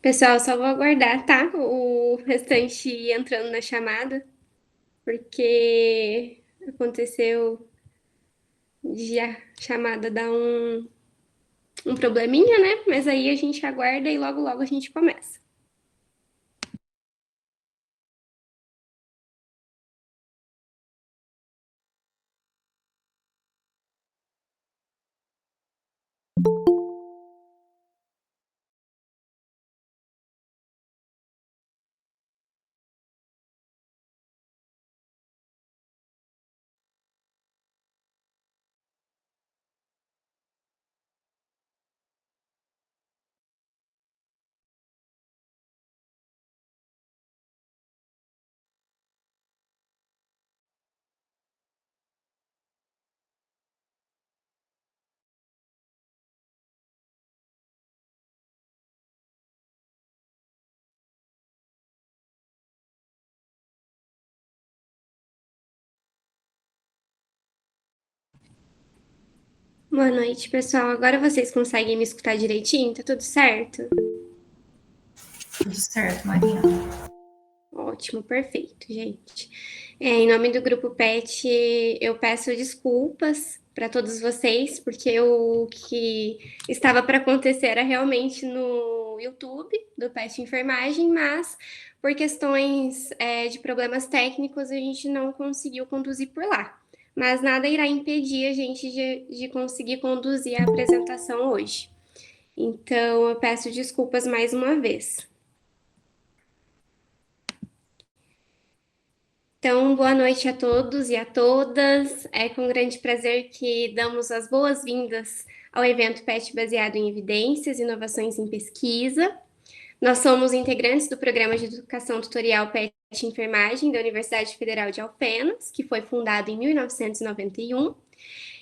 Pessoal, só vou aguardar, tá? O restante entrando na chamada, porque aconteceu de a chamada dar um probleminha, né? Mas aí a gente aguarda e logo logo a gente começa. Boa noite, pessoal. Agora vocês conseguem me escutar direitinho? Tá tudo certo? Tudo certo, Maria. Ótimo, perfeito, gente. Em nome do Grupo PET, eu peço desculpas para todos vocês, porque o que estava para acontecer era realmente no YouTube do PET Enfermagem, mas por questões de problemas técnicos a gente não conseguiu conduzir por lá. Mas nada irá impedir a gente de conseguir conduzir a apresentação hoje. Então eu peço desculpas mais uma vez. Então, boa noite a todos e a todas. É com grande prazer que damos as boas-vindas ao evento PET baseado em evidências, inovações em pesquisa. Nós somos integrantes do programa de educação tutorial PET Enfermagem da Universidade Federal de Alfenas, que foi fundado em 1991.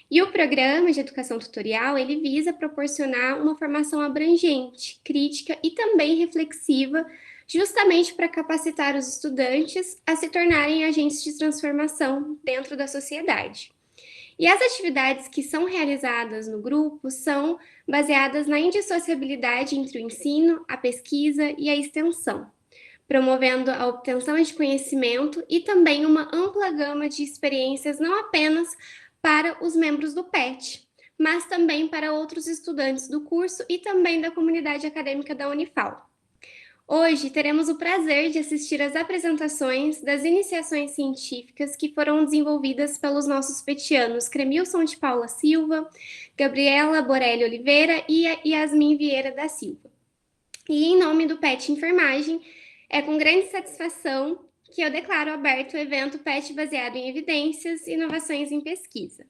E o programa de educação tutorial, ele visa proporcionar uma formação abrangente, crítica e também reflexiva, justamente para capacitar os estudantes a se tornarem agentes de transformação dentro da sociedade. E as atividades que são realizadas no grupo são baseadas na indissociabilidade entre o ensino, a pesquisa e a extensão, promovendo a obtenção de conhecimento e também uma ampla gama de experiências, não apenas para os membros do PET, mas também para outros estudantes do curso e também da comunidade acadêmica da Unifal. Hoje teremos o prazer de assistir às apresentações das iniciações científicas que foram desenvolvidas pelos nossos petianos Cremilson de Paula Silva, Gabriela Borelli Oliveira e Yasmin Vieira da Silva. E em nome do PET Enfermagem, é com grande satisfação que eu declaro aberto o evento PET baseado em evidências e inovações em pesquisa.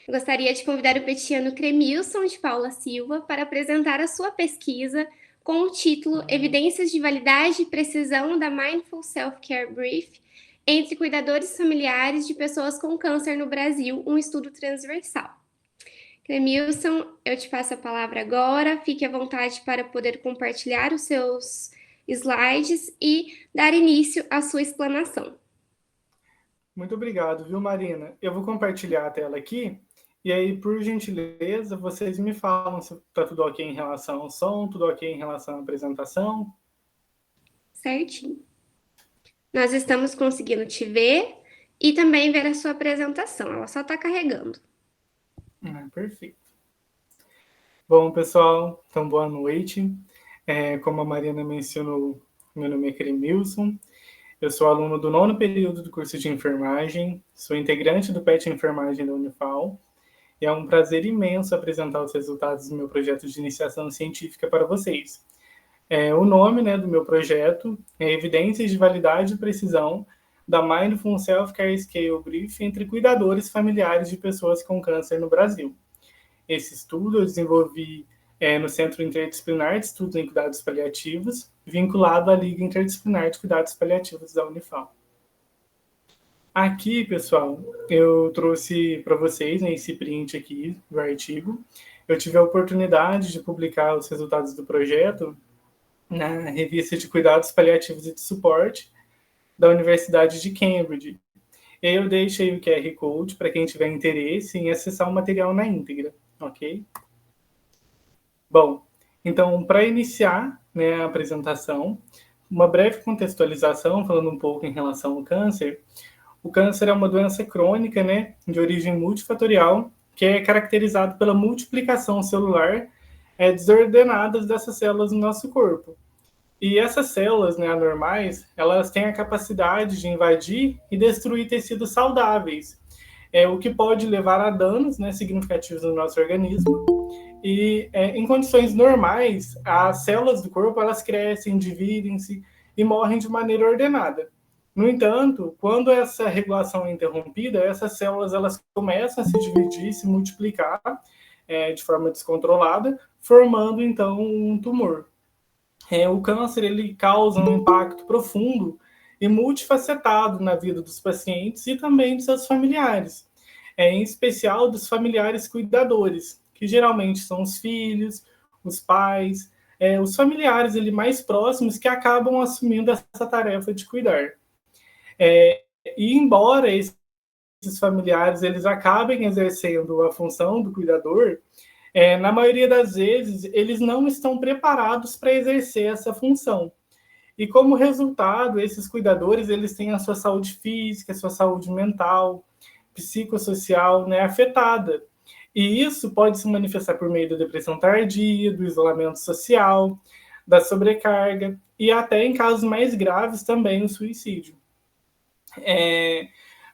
Gostaria de convidar o petiano Cremilson de Paula Silva para apresentar a sua pesquisa com o título Evidências de Validade e Precisão da Mindful Self-Care Brief entre cuidadores familiares de pessoas com câncer no Brasil, um estudo transversal. Cremilson, eu te passo a palavra agora. Fique à vontade para poder compartilhar os seus slides e dar início à sua explanação. Muito obrigado, viu, Marina? Eu vou compartilhar a tela aqui e aí, por gentileza, vocês me falam se está tudo ok em relação ao som, tudo ok em relação à apresentação. Certinho. Nós estamos conseguindo te ver e também ver a sua apresentação. Ela só está carregando. Perfeito. Bom, pessoal, então boa noite. Como a Marina mencionou, meu nome é Cremilson. Eu sou aluno do 9º período do curso de enfermagem, sou integrante do PET Enfermagem da Unifal, e é um prazer imenso apresentar os resultados do meu projeto de iniciação científica para vocês. O nome, do meu projeto é Evidências de Validade e Precisão da Mindful Self-Care Scale Brief entre cuidadores familiares de pessoas com câncer no Brasil. Esse estudo eu desenvolvi no Centro Interdisciplinar de Estudos em Cuidados Paliativos, vinculado à Liga Interdisciplinar de Cuidados Paliativos da Unifal. Aqui, pessoal, eu trouxe para vocês esse print aqui do artigo. Eu tive a oportunidade de publicar os resultados do projeto na revista de Cuidados Paliativos e de Suporte da Universidade de Cambridge. Eu deixei o QR Code para quem tiver interesse em acessar o material na íntegra, ok? Bom, Então, para iniciar, né, a apresentação, uma breve contextualização, falando um pouco em relação ao câncer. O câncer é uma doença crônica, né, de origem multifatorial, que é caracterizado pela multiplicação celular desordenadas dessas células no nosso corpo. E essas células, né, anormais, elas têm a capacidade de invadir e destruir tecidos saudáveis, o que pode levar a danos, né, significativos no nosso organismo. E em condições normais, as células do corpo elas crescem, dividem-se e morrem de maneira ordenada. No entanto, quando essa regulação é interrompida, essas células elas começam a se dividir, se multiplicar de forma descontrolada, formando então um tumor. O câncer ele causa um impacto profundo e multifacetado na vida dos pacientes e também de seus familiares, em especial dos familiares cuidadores, que geralmente são os filhos, os pais, os familiares ali mais próximos que acabam assumindo essa tarefa de cuidar. E embora esses familiares eles acabem exercendo a função do cuidador, na maioria das vezes eles não estão preparados para exercer essa função. E como resultado, esses cuidadores eles têm a sua saúde física, a sua saúde mental, psicossocial, né, afetada. E isso pode se manifestar por meio da depressão tardia, do isolamento social, da sobrecarga e até em casos mais graves também o suicídio.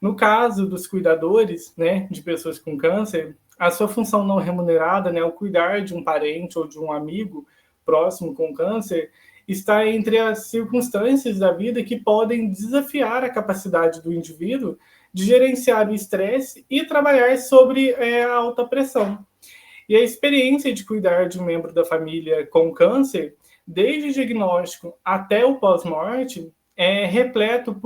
No caso dos cuidadores, né, de pessoas com câncer, a sua função não remunerada, né, o cuidar de um parente ou de um amigo próximo com câncer, está entre as circunstâncias da vida que podem desafiar a capacidade do indivíduo de gerenciar o estresse e trabalhar sobre a alta pressão. E a experiência de cuidar de um membro da família com câncer, desde o diagnóstico até o pós-morte, é repleto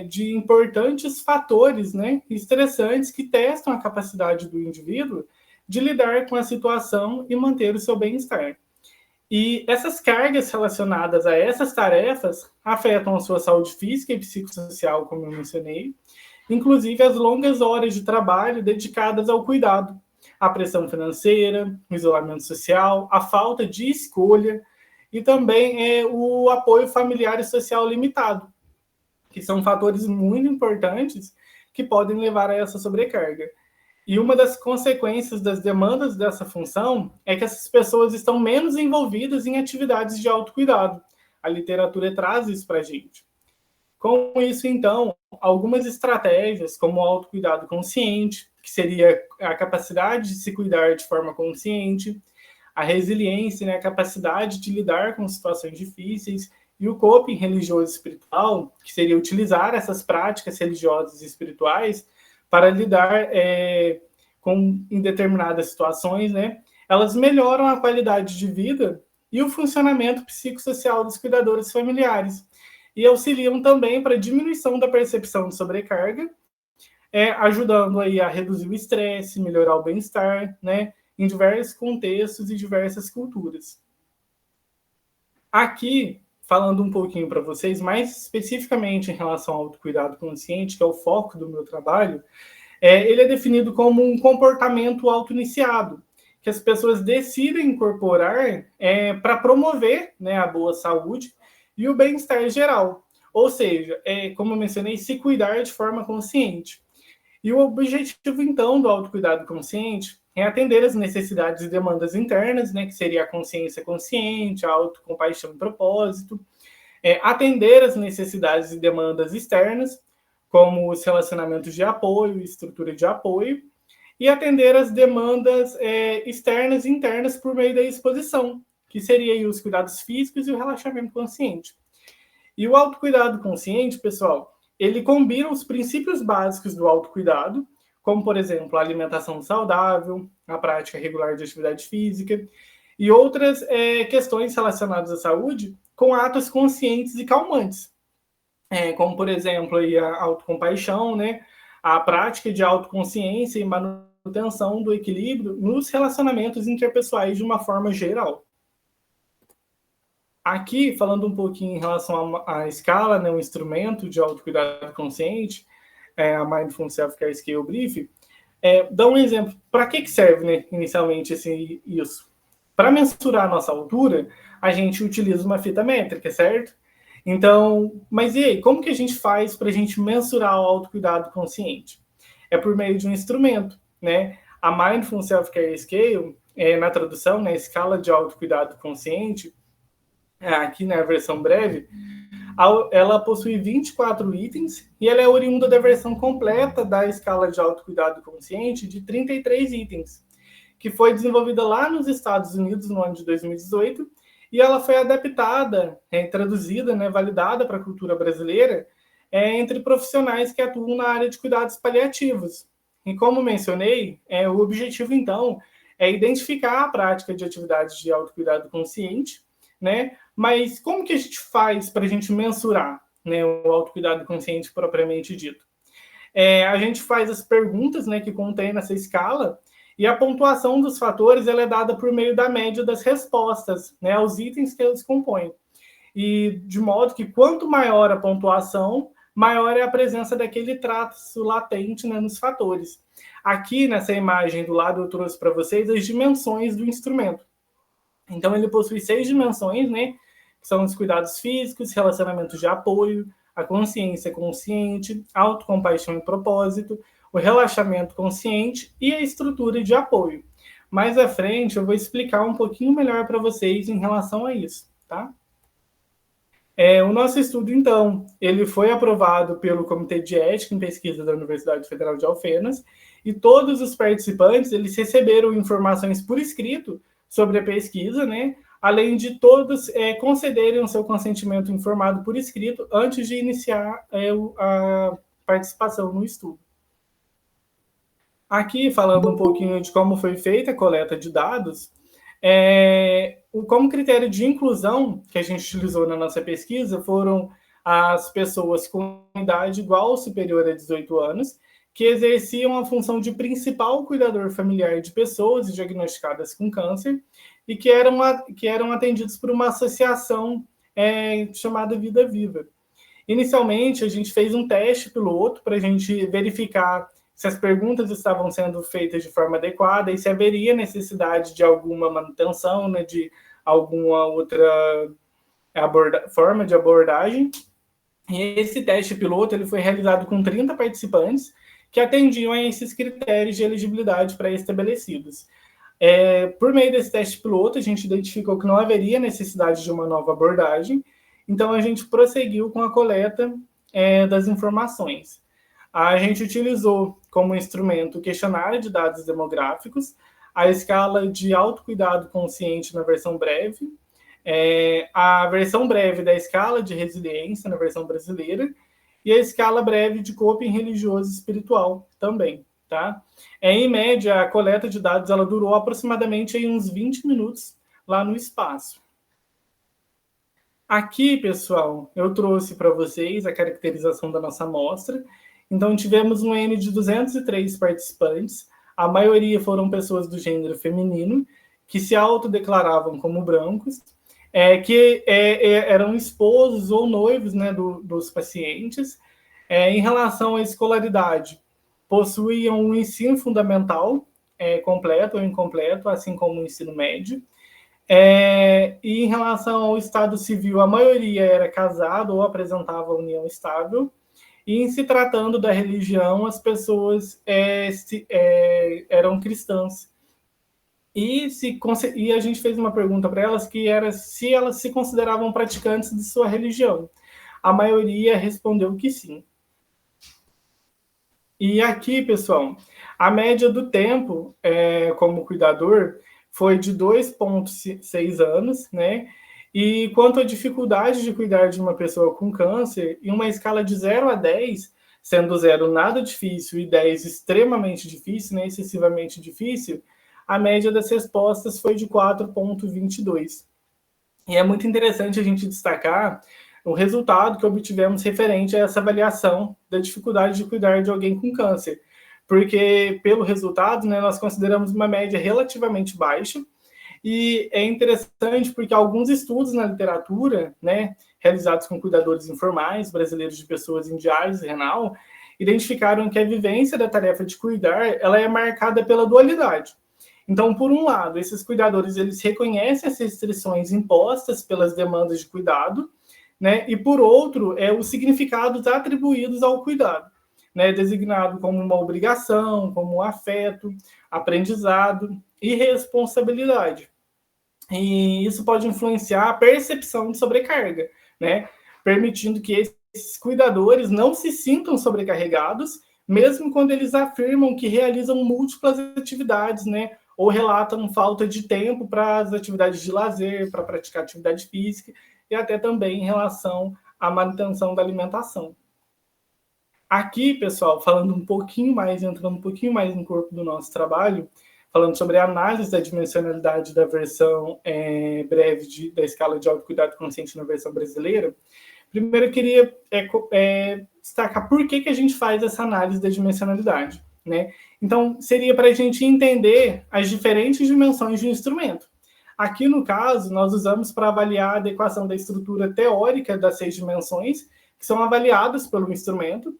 de importantes fatores, né, estressantes que testam a capacidade do indivíduo de lidar com a situação e manter o seu bem-estar. E essas cargas relacionadas a essas tarefas afetam a sua saúde física e psicossocial, como eu mencionei, inclusive as longas horas de trabalho dedicadas ao cuidado, a pressão financeira, o isolamento social, a falta de escolha e também o apoio familiar e social limitado, que são fatores muito importantes que podem levar a essa sobrecarga. E uma das consequências das demandas dessa função é que essas pessoas estão menos envolvidas em atividades de autocuidado. A literatura traz isso para a gente. Com isso, então, algumas estratégias, como o autocuidado consciente, que seria a capacidade de se cuidar de forma consciente, a resiliência, né, a capacidade de lidar com situações difíceis, e o coping religioso e espiritual, que seria utilizar essas práticas religiosas e espirituais para lidar em determinadas situações, né? Elas melhoram a qualidade de vida e o funcionamento psicossocial dos cuidadores familiares e auxiliam também para a diminuição da percepção de sobrecarga, ajudando aí a reduzir o estresse, melhorar o bem-estar, né? Em diversos contextos e diversas culturas. Aqui, falando um pouquinho para vocês, mais especificamente em relação ao autocuidado consciente, que é o foco do meu trabalho, ele é definido como um comportamento auto-iniciado, que as pessoas decidem incorporar para promover, né, a boa saúde e o bem-estar geral. Ou seja, como eu mencionei, se cuidar de forma consciente. E o objetivo, então, do autocuidado consciente é atender as necessidades e demandas internas, né, que seria a consciência consciente, a autocompaixão e propósito, atender as necessidades e demandas externas, como os relacionamentos de apoio, estrutura de apoio, e atender as demandas externas e internas por meio da exposição, que seria os cuidados físicos e o relaxamento consciente. E o autocuidado consciente, pessoal, ele combina os princípios básicos do autocuidado, como, por exemplo, a alimentação saudável, a prática regular de atividade física e outras questões relacionadas à saúde com atos conscientes e calmantes, como, por exemplo, aí a autocompaixão, né? A prática de autoconsciência e manutenção do equilíbrio nos relacionamentos interpessoais de uma forma geral. Aqui, falando um pouquinho em relação à escala, né, um instrumento de autocuidado consciente, a Mindful Self-Care Scale Brief, dá um exemplo. Para que serve, né, inicialmente isso? para mensurar a nossa altura, a gente utiliza uma fita métrica, certo? Então, mas e aí, como que a gente faz para a gente mensurar o autocuidado consciente? É por meio de um instrumento, né? A Mindful Self-Care Scale, na tradução, né, escala de autocuidado consciente, aqui na versão breve, ela possui 24 itens e ela é oriunda da versão completa da escala de autocuidado consciente de 33 itens, que foi desenvolvida lá nos Estados Unidos no ano de 2018, e ela foi adaptada, traduzida, né, validada para a cultura brasileira, entre profissionais que atuam na área de cuidados paliativos. E como mencionei, o objetivo, então, é identificar a prática de atividades de autocuidado consciente, né? Mas como que a gente faz para a gente mensurar, né, o autocuidado consciente propriamente dito? A gente faz as perguntas, né, que contém nessa escala, e a pontuação dos fatores ela é dada por meio da média das respostas, né, aos itens que eles compõem. E de modo que quanto maior a pontuação, maior é a presença daquele traço latente, né, nos fatores. Aqui nessa imagem do lado eu trouxe para vocês as dimensões do instrumento. Então ele possui 6 dimensões, né, que são os cuidados físicos, relacionamentos de apoio, a consciência consciente, autocompaixão e propósito, o relaxamento consciente e a estrutura de apoio. Mais à frente eu vou explicar um pouquinho melhor para vocês em relação a isso, tá? O nosso estudo, então, ele foi aprovado pelo Comitê de Ética em Pesquisa da Universidade Federal de Alfenas, e todos os participantes, eles receberam informações por escrito sobre a pesquisa, né? Além de todos concederem o seu consentimento informado por escrito antes de iniciar a participação no estudo. Aqui, falando um pouquinho de como foi feita a coleta de dados, como critério de inclusão que a gente utilizou na nossa pesquisa foram as pessoas com idade igual ou superior a 18 anos, que exerciam a função de principal cuidador familiar de pessoas diagnosticadas com câncer e que eram atendidos por uma associação chamada Vida Viva. Inicialmente, a gente fez um teste piloto para a gente verificar se as perguntas estavam sendo feitas de forma adequada e se haveria necessidade de alguma manutenção, né, de alguma outra forma de abordagem. E esse teste piloto ele foi realizado com 30 participantes que atendiam a esses critérios de elegibilidade pré-estabelecidos. Por meio desse teste piloto, a gente identificou que não haveria necessidade de uma nova abordagem, então a gente prosseguiu com a coleta das informações. A gente utilizou como instrumento o questionário de dados demográficos, a escala de autocuidado consciente na versão breve, a versão breve da escala de resiliência na versão brasileira e a escala breve de coping religioso e espiritual também, tá? Em média, a coleta de dados ela durou aproximadamente uns 20 minutos lá no espaço. Aqui, pessoal, eu trouxe para vocês a caracterização da nossa amostra. Então, tivemos um N de 203 participantes, a maioria foram pessoas do gênero feminino, que se autodeclaravam como brancos, que eram esposos ou noivos, né, dos pacientes. Em relação à escolaridade, possuíam um ensino fundamental completo ou incompleto, assim como o ensino médio. E em relação ao estado civil, a maioria era casado ou apresentava união estável. E em se tratando da religião, as pessoas eram cristãs. E a gente fez uma pergunta para elas que era se elas se consideravam praticantes de sua religião. A maioria respondeu que sim. E aqui, pessoal, a média do tempo como cuidador foi de 2,6 anos, né? E quanto à dificuldade de cuidar de uma pessoa com câncer, em uma escala de 0 a 10, sendo 0 nada difícil e 10 extremamente difícil, né, excessivamente difícil, a média das respostas foi de 4,22. E é muito interessante a gente destacar o resultado que obtivemos referente a essa avaliação da dificuldade de cuidar de alguém com câncer, porque pelo resultado, né, nós consideramos uma média relativamente baixa. E é interessante porque alguns estudos na literatura, né, realizados com cuidadores informais brasileiros de pessoas em diálise renal, identificaram que a vivência da tarefa de cuidar ela é marcada pela dualidade. Então, por um lado, esses cuidadores eles reconhecem as restrições impostas pelas demandas de cuidado, né? E por outro, os significados atribuídos ao cuidado, né? Designado como uma obrigação, como um afeto, aprendizado e responsabilidade. E isso pode influenciar a percepção de sobrecarga, né? Permitindo que esses cuidadores não se sintam sobrecarregados, mesmo quando eles afirmam que realizam múltiplas atividades, né? Ou relatam falta de tempo para as atividades de lazer, para praticar atividade física, e até também em relação à manutenção da alimentação. Aqui, pessoal, falando um pouquinho mais, entrando um pouquinho mais no corpo do nosso trabalho, falando sobre a análise da dimensionalidade da versão breve da escala de autocuidado consciente na versão brasileira, primeiro eu queria destacar por que a gente faz essa análise da dimensionalidade, né? Então, seria para a gente entender as diferentes dimensões de um instrumento. Aqui, no caso, nós usamos para avaliar a adequação da estrutura teórica das 6 dimensões, que são avaliadas pelo instrumento,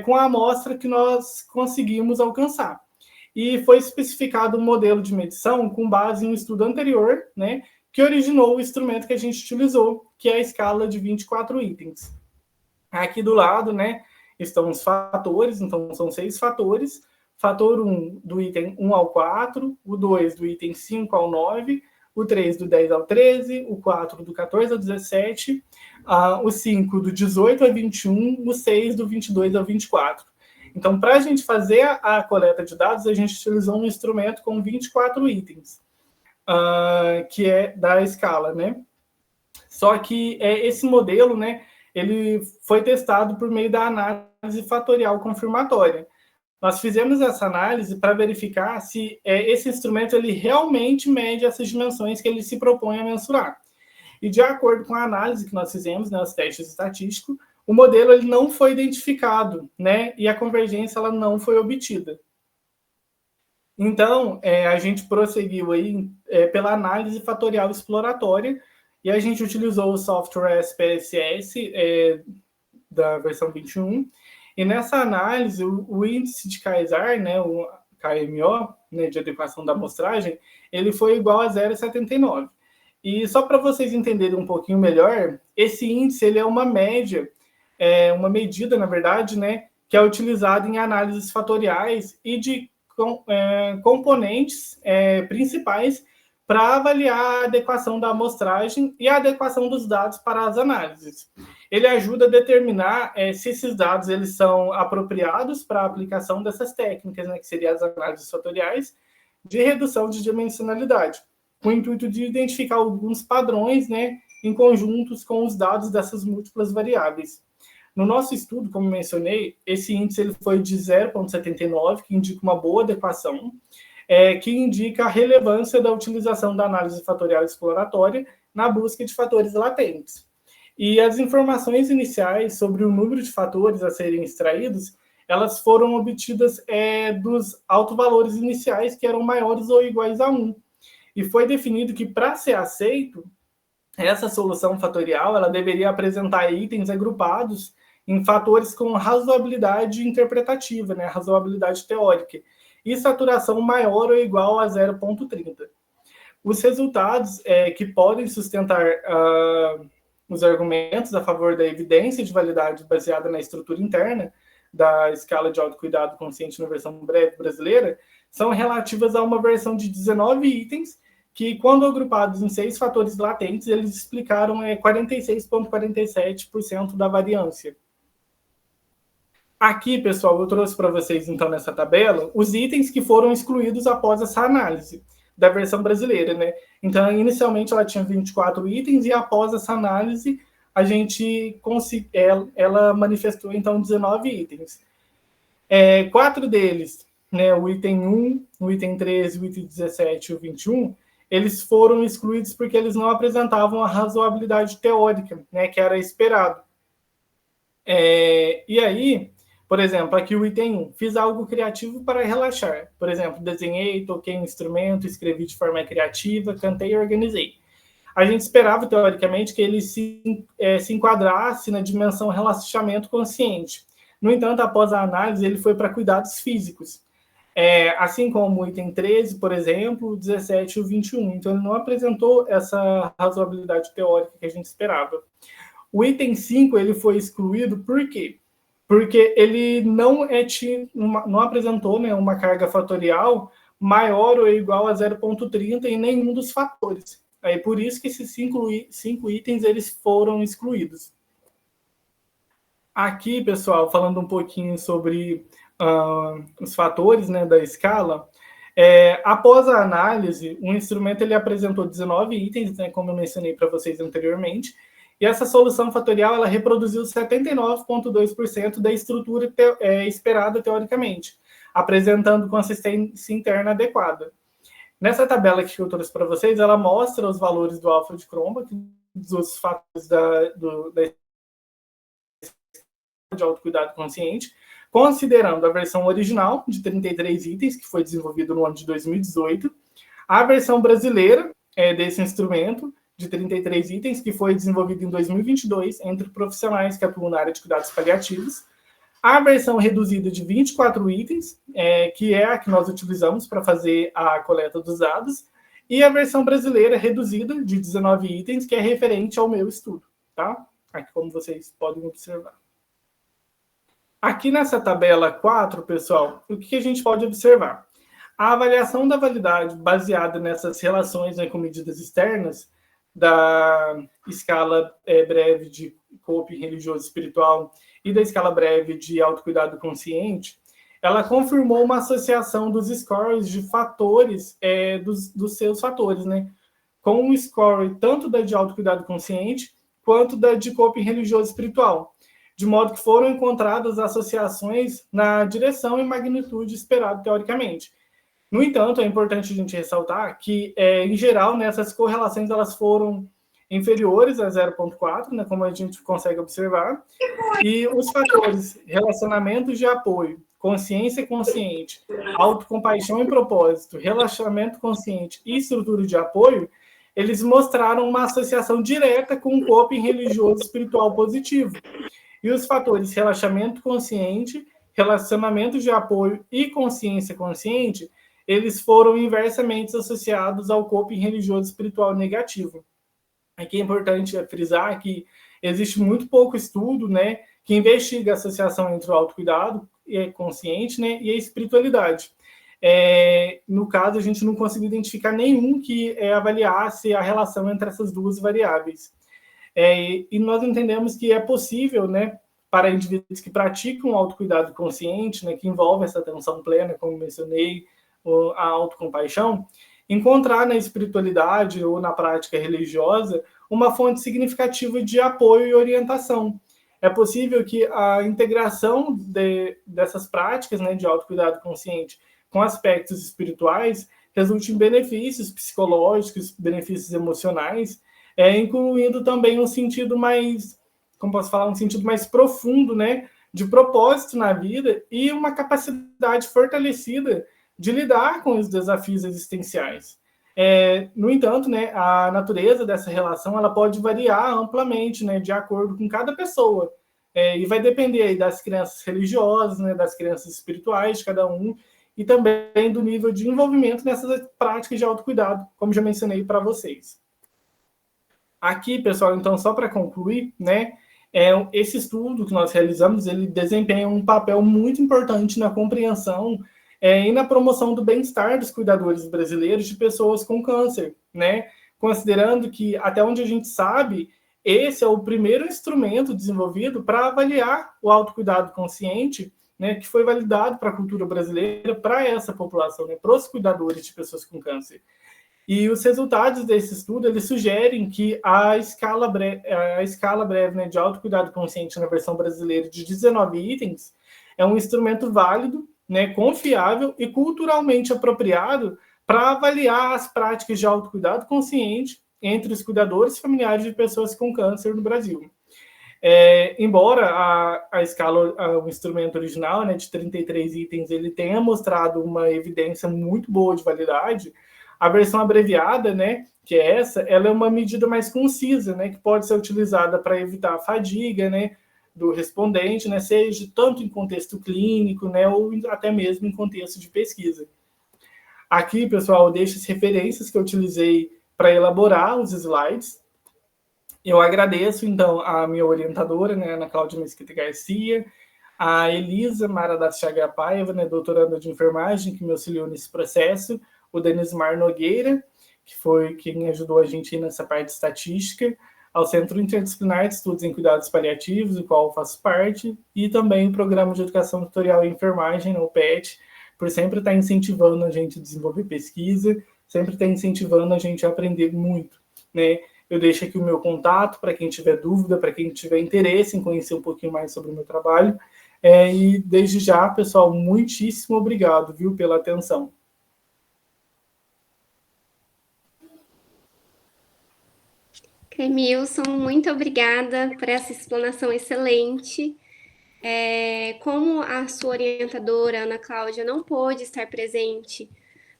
com a amostra que nós conseguimos alcançar. E foi especificado um modelo de medição com base em um estudo anterior, né, que originou o instrumento que a gente utilizou, que é a escala de 24 itens. Aqui do lado, né, estão os fatores, então são 6 fatores. Fator 1 do item 1 ao 4, o 2 do item 5 ao 9, o 3 do 10 ao 13, o 4 do 14 ao 17, o 5 do 18 ao 21, o 6 do 22 ao 24. Então, para a gente fazer a coleta de dados, a gente utilizou um instrumento com 24 itens, que é da escala, né? Só que esse modelo, né, ele foi testado por meio da análise fatorial confirmatória. Nós fizemos essa análise para verificar se esse instrumento ele realmente mede essas dimensões que ele se propõe a mensurar. E de acordo com a análise que nós fizemos, né, os testes estatísticos, o modelo ele não foi identificado, né, e a convergência ela não foi obtida. Então, a gente prosseguiu aí pela análise fatorial exploratória e a gente utilizou o software SPSS da versão 21. E nessa análise, o índice de Kaysar, né, o KMO, né, de adequação da amostragem, ele foi igual a 0,79. E só para vocês entenderem um pouquinho melhor, esse índice ele é uma média, uma medida, na verdade, né, que é utilizada em análises fatoriais e de componentes principais para avaliar a adequação da amostragem e a adequação dos dados para as análises. Ele ajuda a determinar se esses dados eles são apropriados para a aplicação dessas técnicas, né, que seriam as análises fatoriais de redução de dimensionalidade, com o intuito de identificar alguns padrões, né, em conjuntos com os dados dessas múltiplas variáveis. No nosso estudo, como mencionei, esse índice ele foi de 0,79, que indica uma boa adequação, que indica a relevância da utilização da análise fatorial exploratória na busca de fatores latentes. E as informações iniciais sobre o número de fatores a serem extraídos, elas foram obtidas dos autovalores iniciais, que eram maiores ou iguais a 1. E foi definido que, para ser aceito, essa solução fatorial ela deveria apresentar itens agrupados em fatores com razoabilidade interpretativa, né, razoabilidade teórica, e saturação maior ou igual a 0,30. Os resultados que podem sustentar os argumentos a favor da evidência de validade baseada na estrutura interna da escala de autocuidado consciente na versão breve brasileira são relativas a uma versão de 19 itens que, quando agrupados em 6 fatores latentes, eles explicaram 46,47% da variância. Aqui, pessoal, eu trouxe para vocês, então, nessa tabela, os itens que foram excluídos após essa análise da versão brasileira, né? Então, inicialmente, ela tinha 24 itens e, após essa análise, a gente ela manifestou, então, 19 itens. 4 deles, né, o item 1, o item 13, o item 17 e o 21, eles foram excluídos porque eles não apresentavam a razoabilidade teórica, né, que era esperado. E aí, por exemplo, aqui o item 1, fiz algo criativo para relaxar. Por exemplo, desenhei, toquei um instrumento, escrevi de forma criativa, cantei e organizei. A gente esperava, teoricamente, que ele se enquadrasse na dimensão relaxamento consciente. No entanto, após a análise, ele foi para cuidados físicos. Assim como o item 13, por exemplo, o 17 e o 21. Então, ele não apresentou essa razoabilidade teórica que a gente esperava. O item 5 ele foi excluído por quê? Porque ele não apresentou, né, uma carga fatorial maior ou igual a 0,30 em nenhum dos fatores. Aí, por isso que esses cinco itens eles foram excluídos. Aqui, pessoal, falando um pouquinho sobre os fatores, né, da escala, após a análise, o instrumento ele apresentou 19 itens, né, como eu mencionei para vocês anteriormente, e essa solução fatorial ela reproduziu 79,2% da estrutura esperada teoricamente, apresentando consistência interna adequada. Nessa tabela que eu trouxe para vocês, ela mostra os valores do alfa de Cronbach, dos fatores da de autocuidado consciente, considerando a versão original, de 33 itens, que foi desenvolvido no ano de 2018, a versão brasileira desse instrumento, de 33 itens, que foi desenvolvido em 2022 entre profissionais que atuam na área de cuidados paliativos, a versão reduzida de 24 itens, que é a que nós utilizamos para fazer a coleta dos dados, e a versão brasileira reduzida de 19 itens, que é referente ao meu estudo, tá? Aqui, como vocês podem observar. Aqui nessa tabela 4, pessoal, o que a gente pode observar? A avaliação da validade baseada nessas relações, né, com medidas externas, da escala breve de coping religioso espiritual e da escala breve de autocuidado consciente, ela confirmou uma associação dos scores de fatores, dos seus fatores, né? Com o score tanto da de autocuidado consciente quanto da de coping religioso espiritual, de modo que foram encontradas associações na direção e magnitude esperado teoricamente. No entanto, é importante a gente ressaltar que, em geral, essas correlações elas foram inferiores a 0,4, né, como a gente consegue observar, e os fatores relacionamentos de apoio, consciência consciente, autocompaixão e propósito, relaxamento consciente e estrutura de apoio, eles mostraram uma associação direta com o coping religioso espiritual positivo. E os fatores relaxamento consciente, relacionamento de apoio e consciência consciente, eles foram inversamente associados ao coping religioso espiritual negativo. Aqui é importante frisar que existe muito pouco estudo, né, que investiga a associação entre o autocuidado consciente, né, e a espiritualidade. No caso, a gente não conseguiu identificar nenhum que avaliasse a relação entre essas duas variáveis. E nós entendemos que é possível, né, para indivíduos que praticam o autocuidado consciente, né, que envolve essa atenção plena, como mencionei, a autocompaixão, encontrar na espiritualidade ou na prática religiosa uma fonte significativa de apoio e orientação. É possível que a integração dessas práticas, né, de autocuidado consciente com aspectos espirituais resulte em benefícios psicológicos, benefícios emocionais, incluindo também um sentido mais, como posso falar, um sentido mais profundo, né, de propósito na vida e uma capacidade fortalecida de lidar com os desafios existenciais. No entanto, né, a natureza dessa relação ela pode variar amplamente, né, de acordo com cada pessoa, e vai depender aí das crenças religiosas, né, das crenças espirituais de cada um, e também do nível de envolvimento nessas práticas de autocuidado, como já mencionei para vocês. Aqui, pessoal, então, só para concluir, né, esse estudo que nós realizamos, ele desempenha um papel muito importante na compreensão e na promoção do bem-estar dos cuidadores brasileiros de pessoas com câncer, né? Considerando que, até onde a gente sabe, esse é o primeiro instrumento desenvolvido para avaliar o autocuidado consciente, né, que foi validado para a cultura brasileira, para essa população, né, para os cuidadores de pessoas com câncer. E os resultados desse estudo, eles sugerem que a escala breve, né, de autocuidado consciente na versão brasileira de 19 itens é um instrumento válido, né, confiável e culturalmente apropriado para avaliar as práticas de autocuidado consciente entre os cuidadores familiares de pessoas com câncer no Brasil. Embora a escala, o instrumento original, né, de 33 itens, ele tenha mostrado uma evidência muito boa de validade, a versão abreviada, né, que é essa, ela é uma medida mais concisa, né, que pode ser utilizada para evitar a fadiga, né, do respondente, né, seja tanto em contexto clínico, né, ou até mesmo em contexto de pesquisa. Aqui, pessoal, eu deixo as referências que eu utilizei para elaborar os slides. Eu agradeço, então, a minha orientadora, né, Ana Cláudia Mesquita Garcia, a Elisa Mara da Chaga Paiva, né, doutoranda de enfermagem, que me auxiliou nesse processo, o Denismar Nogueira, que foi quem ajudou a gente nessa parte de estatística, ao Centro Interdisciplinar de Estudos em Cuidados Paliativos, do qual eu faço parte, e também o Programa de Educação Tutorial em Enfermagem, o PET, por sempre estar incentivando a gente a desenvolver pesquisa, sempre estar incentivando a gente a aprender muito, né? Eu deixo aqui o meu contato para quem tiver dúvida, para quem tiver interesse em conhecer um pouquinho mais sobre o meu trabalho. E desde já, pessoal, muitíssimo obrigado, viu, pela atenção. Cremilson, muito obrigada por essa explanação excelente. Como a sua orientadora, Ana Cláudia, não pôde estar presente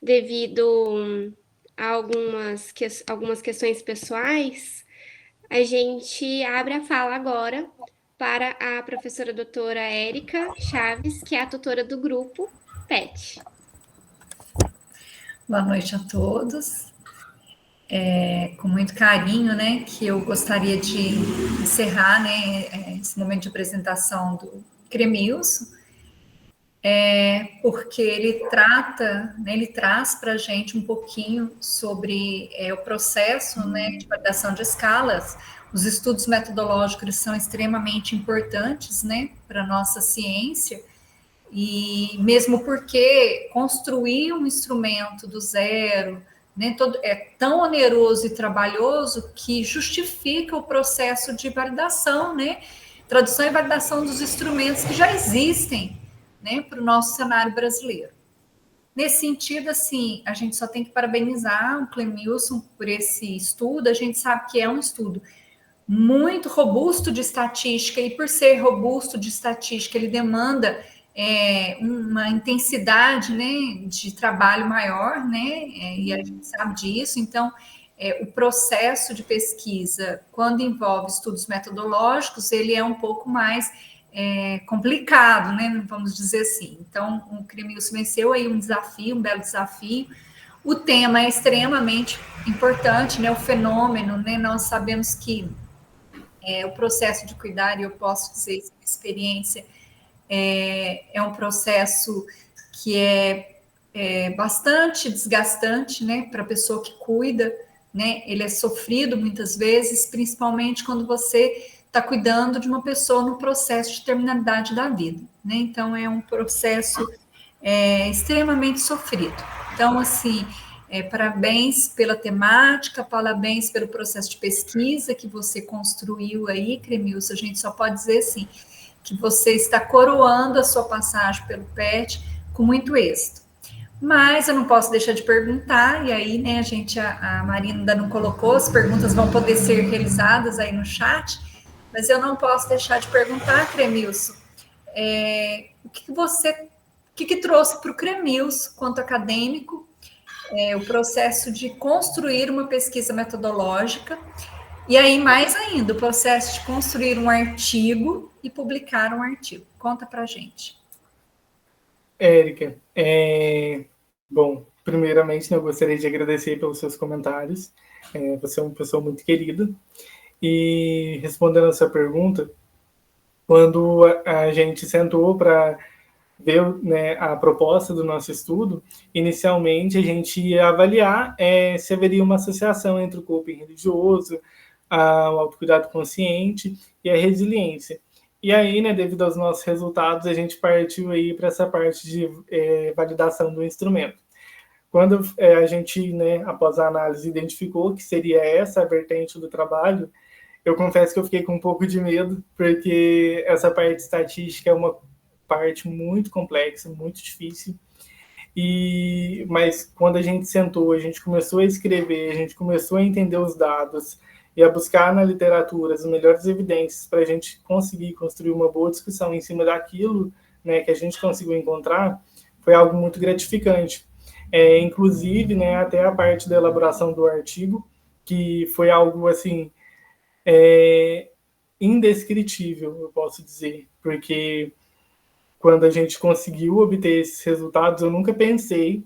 devido a algumas questões pessoais, a gente abre a fala agora para a professora doutora Érica Chaves, que é a tutora do grupo PET. Boa noite a todos. Com muito carinho, né, que eu gostaria de encerrar, né, esse momento de apresentação do Cremilson, porque ele trata, né, ele traz para a gente um pouquinho sobre o processo, né, de validação de escalas. Os estudos metodológicos são extremamente importantes, né, para a nossa ciência, e mesmo porque construir um instrumento do zero, né, é tão oneroso e trabalhoso que justifica o processo de validação, né, tradução e validação dos instrumentos que já existem, né, para o nosso cenário brasileiro. Nesse sentido, assim, a gente só tem que parabenizar o Clemilson por esse estudo. A gente sabe que é um estudo muito robusto de estatística, e por ser robusto de estatística, ele demanda uma intensidade, né, de trabalho maior, né, e a gente sabe disso. Então, o processo de pesquisa, quando envolve estudos metodológicos, ele é um pouco mais complicado, né, vamos dizer assim. Então, o Cremilson venceu aí um desafio, um belo desafio. O tema é extremamente importante, né, o fenômeno, né, nós sabemos que o processo de cuidar, e eu posso dizer isso por experiência, é um processo que é bastante desgastante, né, para a pessoa que cuida, né, ele é sofrido muitas vezes, principalmente quando você está cuidando de uma pessoa no processo de terminalidade da vida, né, então é um processo extremamente sofrido. Então, assim, parabéns pela temática, parabéns pelo processo de pesquisa que você construiu aí, Cremilson. A gente só pode dizer assim, que você está coroando a sua passagem pelo PET com muito êxito. Mas eu não posso deixar de perguntar, e aí, né, a Marina ainda não colocou, as perguntas vão poder ser realizadas aí no chat, mas eu não posso deixar de perguntar, Cremilson, o que trouxe para o Cremilson, quanto acadêmico, o processo de construir uma pesquisa metodológica, e aí, mais ainda, o processo de construir um artigo e publicar um artigo. Conta para a gente. Érica, bom, primeiramente, eu gostaria de agradecer pelos seus comentários. Você é uma pessoa muito querida. E respondendo a sua pergunta, quando a gente sentou para ver, né, a proposta do nosso estudo, inicialmente a gente ia avaliar se haveria uma associação entre o coping religioso, o autocuidado consciente e a resiliência. E aí, né, devido aos nossos resultados, a gente partiu aí para essa parte de validação do instrumento. Quando a gente, né, após a análise, identificou que seria essa a vertente do trabalho, eu confesso que eu fiquei com um pouco de medo, porque essa parte estatística é uma parte muito complexa, muito difícil. Mas quando a gente sentou, a gente começou a escrever, a gente começou a entender os dados e a buscar na literatura as melhores evidências para a gente conseguir construir uma boa discussão em cima daquilo, né, que a gente conseguiu encontrar, foi algo muito gratificante. Inclusive, né, até a parte da elaboração do artigo, que foi algo assim indescritível, eu posso dizer, porque quando a gente conseguiu obter esses resultados, eu nunca pensei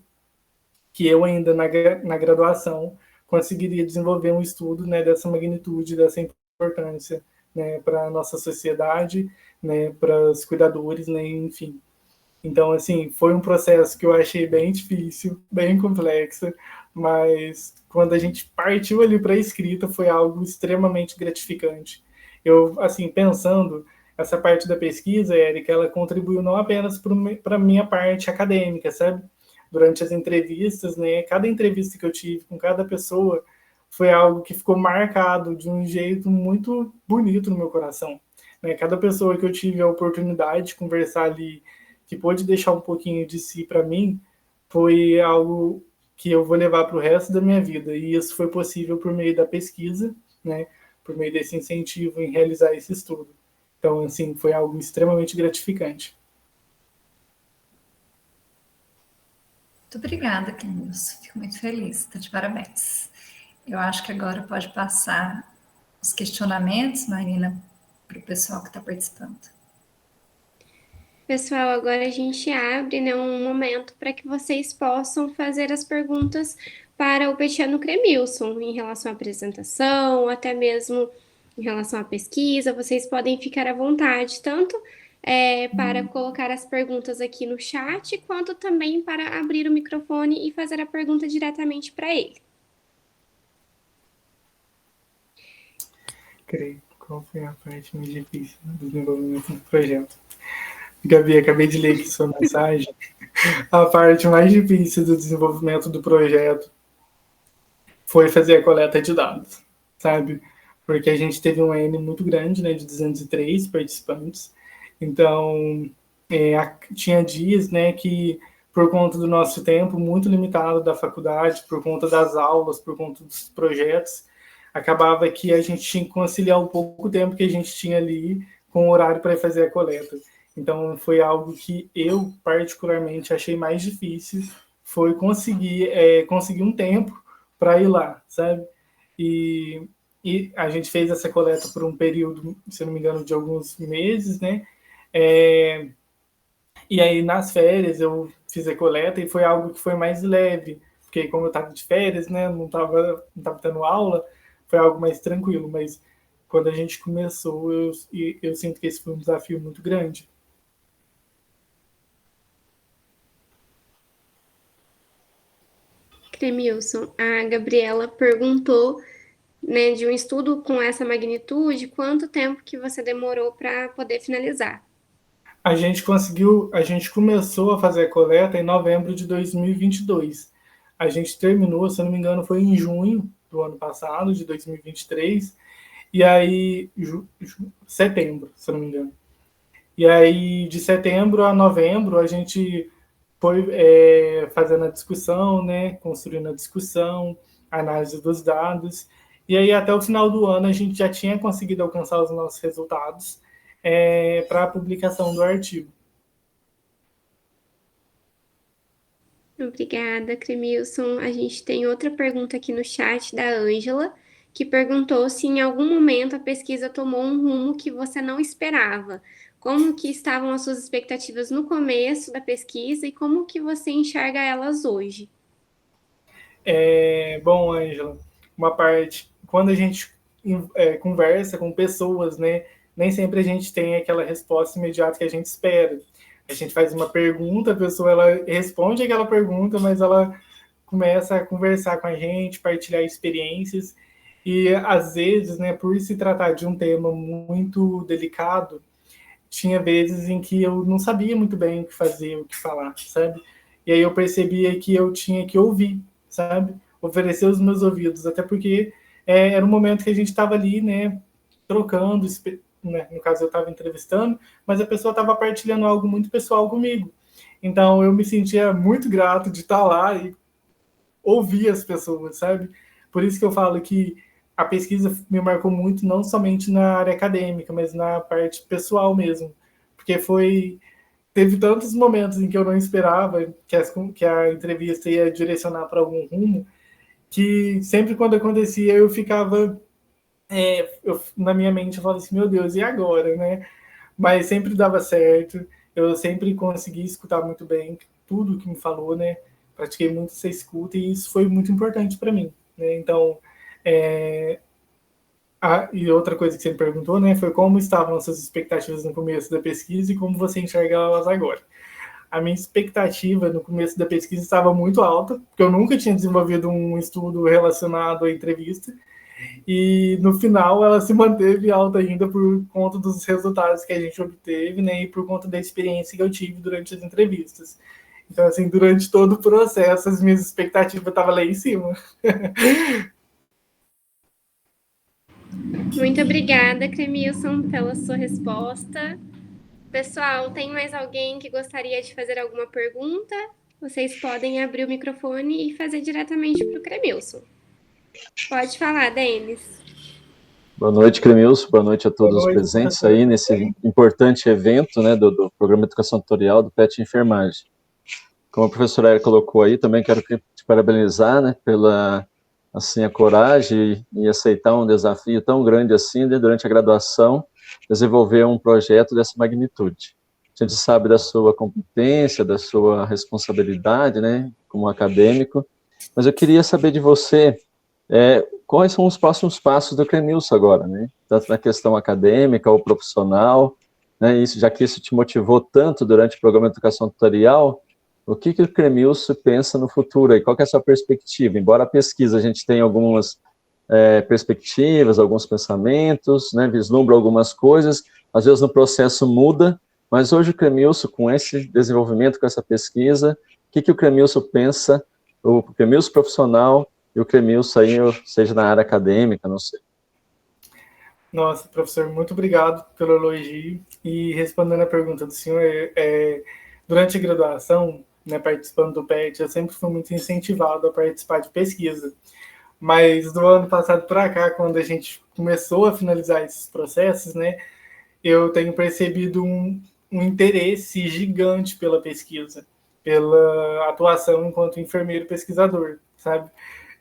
que eu ainda na graduação conseguiria desenvolver um estudo, né, dessa magnitude, dessa importância, né, para a nossa sociedade, né, para os cuidadores, né, enfim. Então, assim, foi um processo que eu achei bem difícil, bem complexo, mas quando a gente partiu ali para a escrita, foi algo extremamente gratificante. Eu, assim, pensando, essa parte da pesquisa, Érica, ela contribuiu não apenas para a minha parte acadêmica, sabe? Durante as entrevistas, né? Cada entrevista que eu tive com cada pessoa foi algo que ficou marcado de um jeito muito bonito no meu coração. Né? Cada pessoa que eu tive a oportunidade de conversar ali, que pôde deixar um pouquinho de si para mim, foi algo que eu vou levar para o resto da minha vida. E isso foi possível por meio da pesquisa, né? Por meio desse incentivo em realizar esse estudo. Então, assim, foi algo extremamente gratificante. Muito obrigada, Clemilson. Fico muito feliz. Está de parabéns. Eu acho que agora pode passar os questionamentos, Marina, para o pessoal que está participando. Pessoal, agora a gente abre, né, um momento para que vocês possam fazer as perguntas para o Petiano Cremilson em relação à apresentação, ou até mesmo em relação à pesquisa. Vocês podem ficar à vontade, tanto para colocar as perguntas aqui no chat, quanto também para abrir o microfone e fazer a pergunta diretamente para ele. Creio. Qual foi a parte mais difícil do desenvolvimento do projeto? Gabi, acabei de ler aqui sua mensagem. A parte mais difícil do desenvolvimento do projeto foi fazer a coleta de dados, sabe? Porque a gente teve um N muito grande, né, de 203 participantes. Então, tinha dias, né, que por conta do nosso tempo muito limitado da faculdade, por conta das aulas, por conta dos projetos, acabava que a gente tinha que conciliar o pouco tempo que a gente tinha ali com o horário para fazer a coleta. Então, foi algo que eu, particularmente, achei mais difícil, foi conseguir um tempo para ir lá, sabe? E a gente fez essa coleta por um período, se não me engano, de alguns meses, né? E aí, nas férias, eu fiz a coleta e foi algo que foi mais leve, porque como eu estava de férias, né, não estava tendo aula, foi algo mais tranquilo, mas quando a gente começou, eu sinto que esse foi um desafio muito grande. Cremilson, a Gabriela perguntou, né, de um estudo com essa magnitude, quanto tempo que você demorou para poder finalizar? A gente começou a fazer a coleta em novembro de 2022. A gente terminou, se eu não me engano, foi em junho do ano passado, de 2023, e aí, setembro, se eu não me engano. E aí, de setembro a novembro, a gente foi fazendo a discussão, né, construindo a discussão, análise dos dados, e aí até o final do ano a gente já tinha conseguido alcançar os nossos resultados para a publicação do artigo. Obrigada, Cremilson. A gente tem outra pergunta aqui no chat da Ângela, que perguntou se em algum momento a pesquisa tomou um rumo que você não esperava. Como que estavam as suas expectativas no começo da pesquisa e como que você enxerga elas hoje? Bom, Ângela, uma parte, quando a gente conversa com pessoas, né, nem sempre a gente tem aquela resposta imediata que a gente espera. A gente faz uma pergunta, a pessoa ela responde aquela pergunta, mas ela começa a conversar com a gente, partilhar experiências, e às vezes, né, por se tratar de um tema muito delicado, tinha vezes em que eu não sabia muito bem o que fazer, o que falar, sabe? E aí eu percebia que eu tinha que ouvir, sabe? Oferecer os meus ouvidos, até porque era um momento que a gente estava ali, né, trocando, né? No caso eu estava entrevistando, mas a pessoa estava partilhando algo muito pessoal comigo. Então eu me sentia muito grato de estar lá e ouvir as pessoas, sabe? Por isso que eu falo que a pesquisa me marcou muito, não somente na área acadêmica, mas na parte pessoal mesmo. Porque teve tantos momentos em que eu não esperava que a entrevista ia direcionar para algum rumo, que sempre quando acontecia eu ficava na minha mente eu falo assim, meu Deus, e agora, né? Mas sempre dava certo, eu sempre consegui escutar muito bem tudo que me falou, né? Pratiquei muito essa escuta e isso foi muito importante para mim, né? Então, e outra coisa que você me perguntou, né, foi como estavam as suas expectativas no começo da pesquisa e como você enxerga elas agora. A minha expectativa no começo da pesquisa estava muito alta, porque eu nunca tinha desenvolvido um estudo relacionado à entrevista, e no final ela se manteve alta ainda por conta dos resultados que a gente obteve, né, e por conta da experiência que eu tive durante as entrevistas. Então, assim, durante todo o processo, as minhas expectativas estavam lá em cima. Muito obrigada, Cremilson, pela sua resposta. Pessoal, tem mais alguém que gostaria de fazer alguma pergunta? Vocês podem abrir o microfone e fazer diretamente para o Cremilson. Pode falar, Denis. Boa noite, Cremilson. Boa noite a todos Boa noite, os presentes professor. aí nesse importante evento, né, do Programa de Educação Tutorial do PET Enfermagem. Como a professora Érica colocou aí, também quero te parabenizar, né, pela, assim, a coragem e aceitar um desafio tão grande assim, né, durante a graduação, desenvolver um projeto dessa magnitude. A gente sabe da sua competência, da sua responsabilidade, né, como acadêmico, mas eu queria saber de você, quais são os próximos passos do Cremilson agora, né? Tanto na questão acadêmica ou profissional, né? Isso, já que isso te motivou tanto durante o programa de educação tutorial, o que o Cremilson pensa no futuro? E qual que é a sua perspectiva? Embora a pesquisa a gente tenha algumas perspectivas, alguns pensamentos, né? Vislumbra algumas coisas, às vezes no processo muda, mas hoje o Cremilson, com esse desenvolvimento, com essa pesquisa, o que o Cremilson pensa, o Cremilson profissional e o Cremilson aí, seja na área acadêmica, não sei. Nossa, professor, muito obrigado pelo elogio. E respondendo a pergunta do senhor, durante a graduação, né, participando do PET, eu sempre fui muito incentivado a participar de pesquisa. Mas do ano passado para cá, quando a gente começou a finalizar esses processos, né, eu tenho percebido um interesse gigante pela pesquisa, pela atuação enquanto enfermeiro pesquisador, sabe?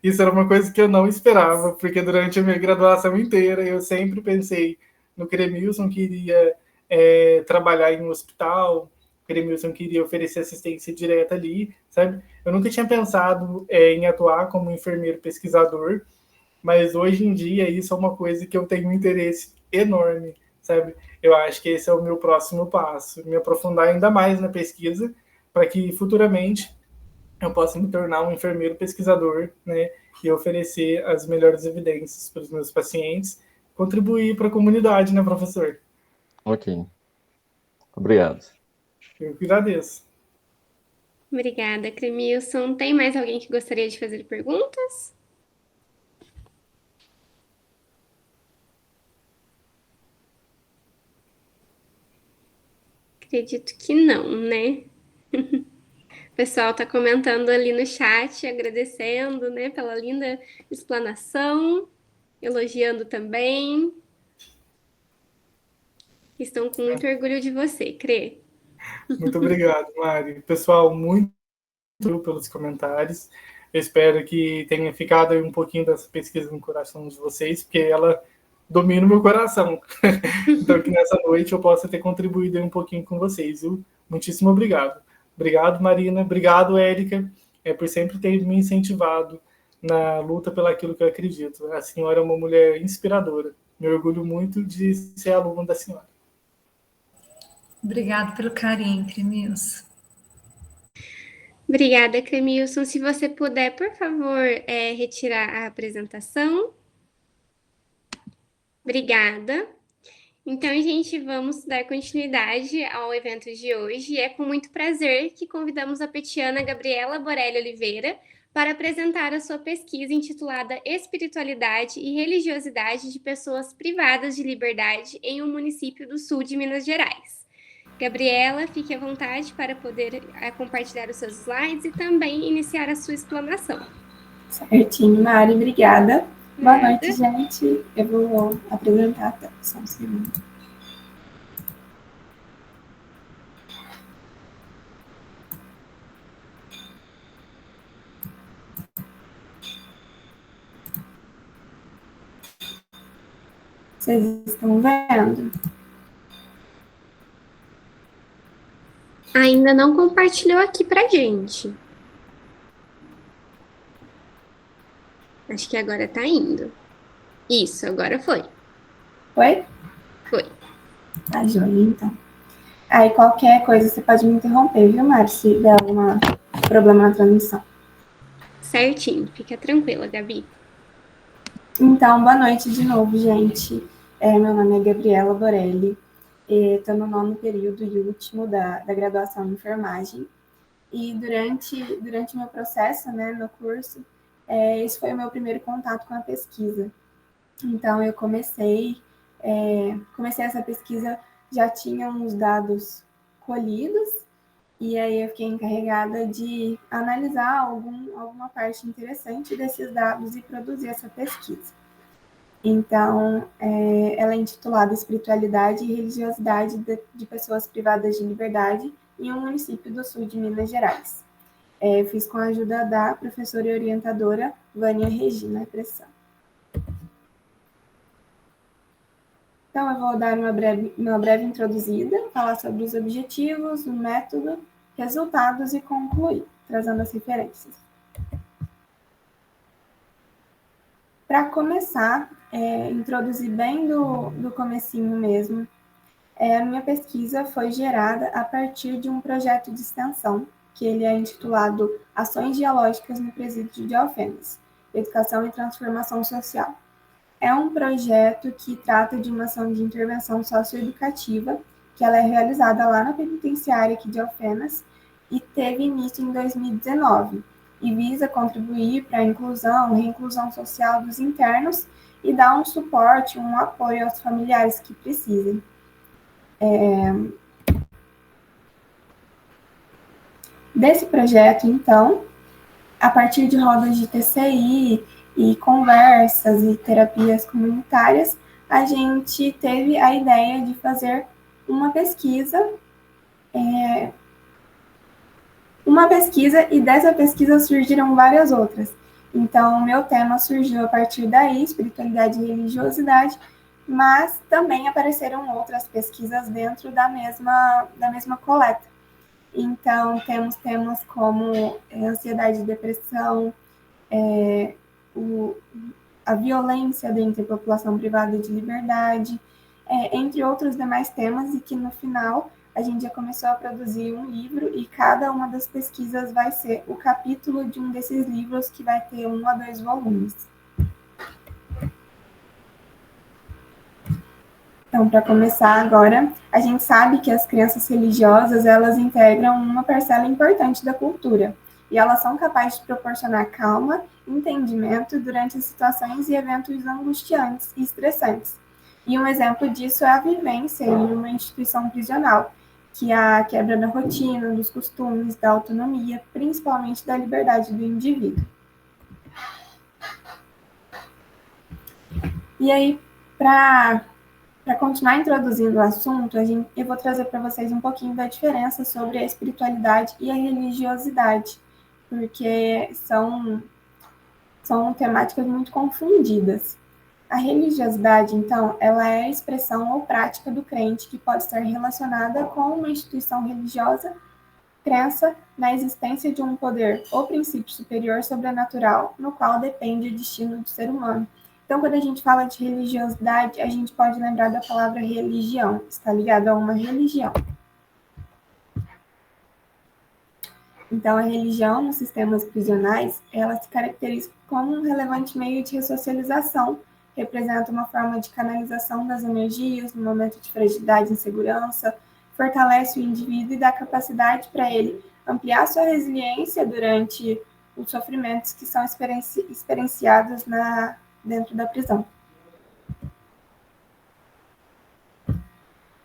Isso era uma coisa que eu não esperava, porque durante a minha graduação inteira eu sempre pensei no Cremilson, que iria trabalhar em um hospital, o Cremilson queria oferecer assistência direta ali, sabe? Eu nunca tinha pensado em atuar como enfermeiro pesquisador, mas hoje em dia isso é uma coisa que eu tenho um interesse enorme, sabe? Eu acho que esse é o meu próximo passo, me aprofundar ainda mais na pesquisa, para que futuramente eu possa me tornar um enfermeiro pesquisador, né, e oferecer as melhores evidências para os meus pacientes, contribuir para a comunidade, né, professor? Ok. Obrigado. Eu que agradeço. Obrigada, Cremilson. Tem mais alguém que gostaria de fazer perguntas? Acredito que não, né? O pessoal está comentando ali no chat, agradecendo, né, pela linda explanação, elogiando também. Estão com muito orgulho de você, Crê. Muito obrigado, Mari. Pessoal, muito pelos comentários. Eu espero que tenha ficado um pouquinho dessa pesquisa no coração de vocês, porque ela domina o meu coração. Então, que nessa noite eu possa ter contribuído um pouquinho com vocês, viu? Muitíssimo obrigado. Obrigado, Marina. Obrigado, Érica, por sempre ter me incentivado na luta pelaquilo que eu acredito. A senhora é uma mulher inspiradora. Me orgulho muito de ser aluno da senhora. Obrigada pelo carinho, Cremilson. Obrigada, Cremilson. Se você puder, por favor, retirar a apresentação. Obrigada. Então, gente, vamos dar continuidade ao evento de hoje. E é com muito prazer que convidamos a petiana Gabriela Borelli Oliveira para apresentar a sua pesquisa intitulada Espiritualidade e Religiosidade de Pessoas Privadas de Liberdade em um Município do Sul de Minas Gerais. Gabriela, fique à vontade para poder compartilhar os seus slides e também iniciar a sua explanação. Certinho, Mari, obrigada. Boa noite, gente. Eu vou apresentar até só um segundo. Vocês estão vendo? Ainda não compartilhou aqui pra gente. Acho que agora tá indo. Isso, agora foi. Foi? Foi. Tá, joia, então. Aí qualquer coisa você pode me interromper, viu, Mari, se der algum problema na transmissão. Certinho, fica tranquila, Gabi. Então, boa noite de novo, gente. Meu nome é Gabriela Borelli, estou no 9º período e último da graduação em enfermagem. E durante o meu processo, né, no curso, esse foi o meu primeiro contato com a pesquisa. Então, eu comecei essa pesquisa, já tinha uns dados colhidos, e aí eu fiquei encarregada de analisar alguma parte interessante desses dados e produzir essa pesquisa. Então, ela é intitulada Espiritualidade e Religiosidade de Pessoas Privadas de Liberdade em um município do sul de Minas Gerais. Eu fiz com a ajuda da professora e orientadora Vânia Regina Pressão. Então, eu vou dar uma breve introduzida, falar sobre os objetivos, o método, resultados e concluir, trazendo as referências. Para começar, introduzir bem do comecinho mesmo, a minha pesquisa foi gerada a partir de um projeto de extensão, que ele é intitulado Ações Dialógicas no Presídio de Alfenas, Educação e Transformação Social. É um projeto que trata de uma ação de intervenção socioeducativa, que ela é realizada lá na penitenciária aqui de Alfenas, e teve início em 2019, e visa contribuir para a inclusão, reinclusão social dos internos e dar um suporte, um apoio aos familiares que precisem. Desse projeto, então, a partir de rodas de TCI e conversas e terapias comunitárias, a gente teve a ideia de fazer uma pesquisa, e dessa pesquisa surgiram várias outras. Então, o meu tema surgiu a partir daí, espiritualidade e religiosidade, mas também apareceram outras pesquisas dentro da mesma coleta. Então, temos temas como ansiedade e depressão, a violência dentro da população privada de liberdade, entre outros demais temas, e que no final a gente já começou a produzir um livro, e cada uma das pesquisas vai ser o capítulo de um desses livros, que vai ter 1 a 2 volumes. Então, para começar agora, a gente sabe que as crenças religiosas, elas integram uma parcela importante da cultura, e elas são capazes de proporcionar calma, entendimento durante as situações e eventos angustiantes e estressantes. E um exemplo disso é a vivência em uma instituição prisional, que é a quebra da rotina, dos costumes, da autonomia, principalmente da liberdade do indivíduo. E aí, para continuar introduzindo o assunto, eu vou trazer para vocês um pouquinho da diferença sobre a espiritualidade e a religiosidade, porque são temáticas muito confundidas. A religiosidade, então, ela é a expressão ou prática do crente que pode estar relacionada com uma instituição religiosa, crença na existência de um poder ou princípio superior sobrenatural, no qual depende o destino do ser humano. Então, quando a gente fala de religiosidade, a gente pode lembrar da palavra religião, está ligado a uma religião. Então, a religião nos sistemas prisionais, ela se caracteriza como um relevante meio de ressocialização, representa uma forma de canalização das energias no momento de fragilidade e insegurança, fortalece o indivíduo e dá capacidade para ele ampliar sua resiliência durante os sofrimentos que são experienciados dentro da prisão.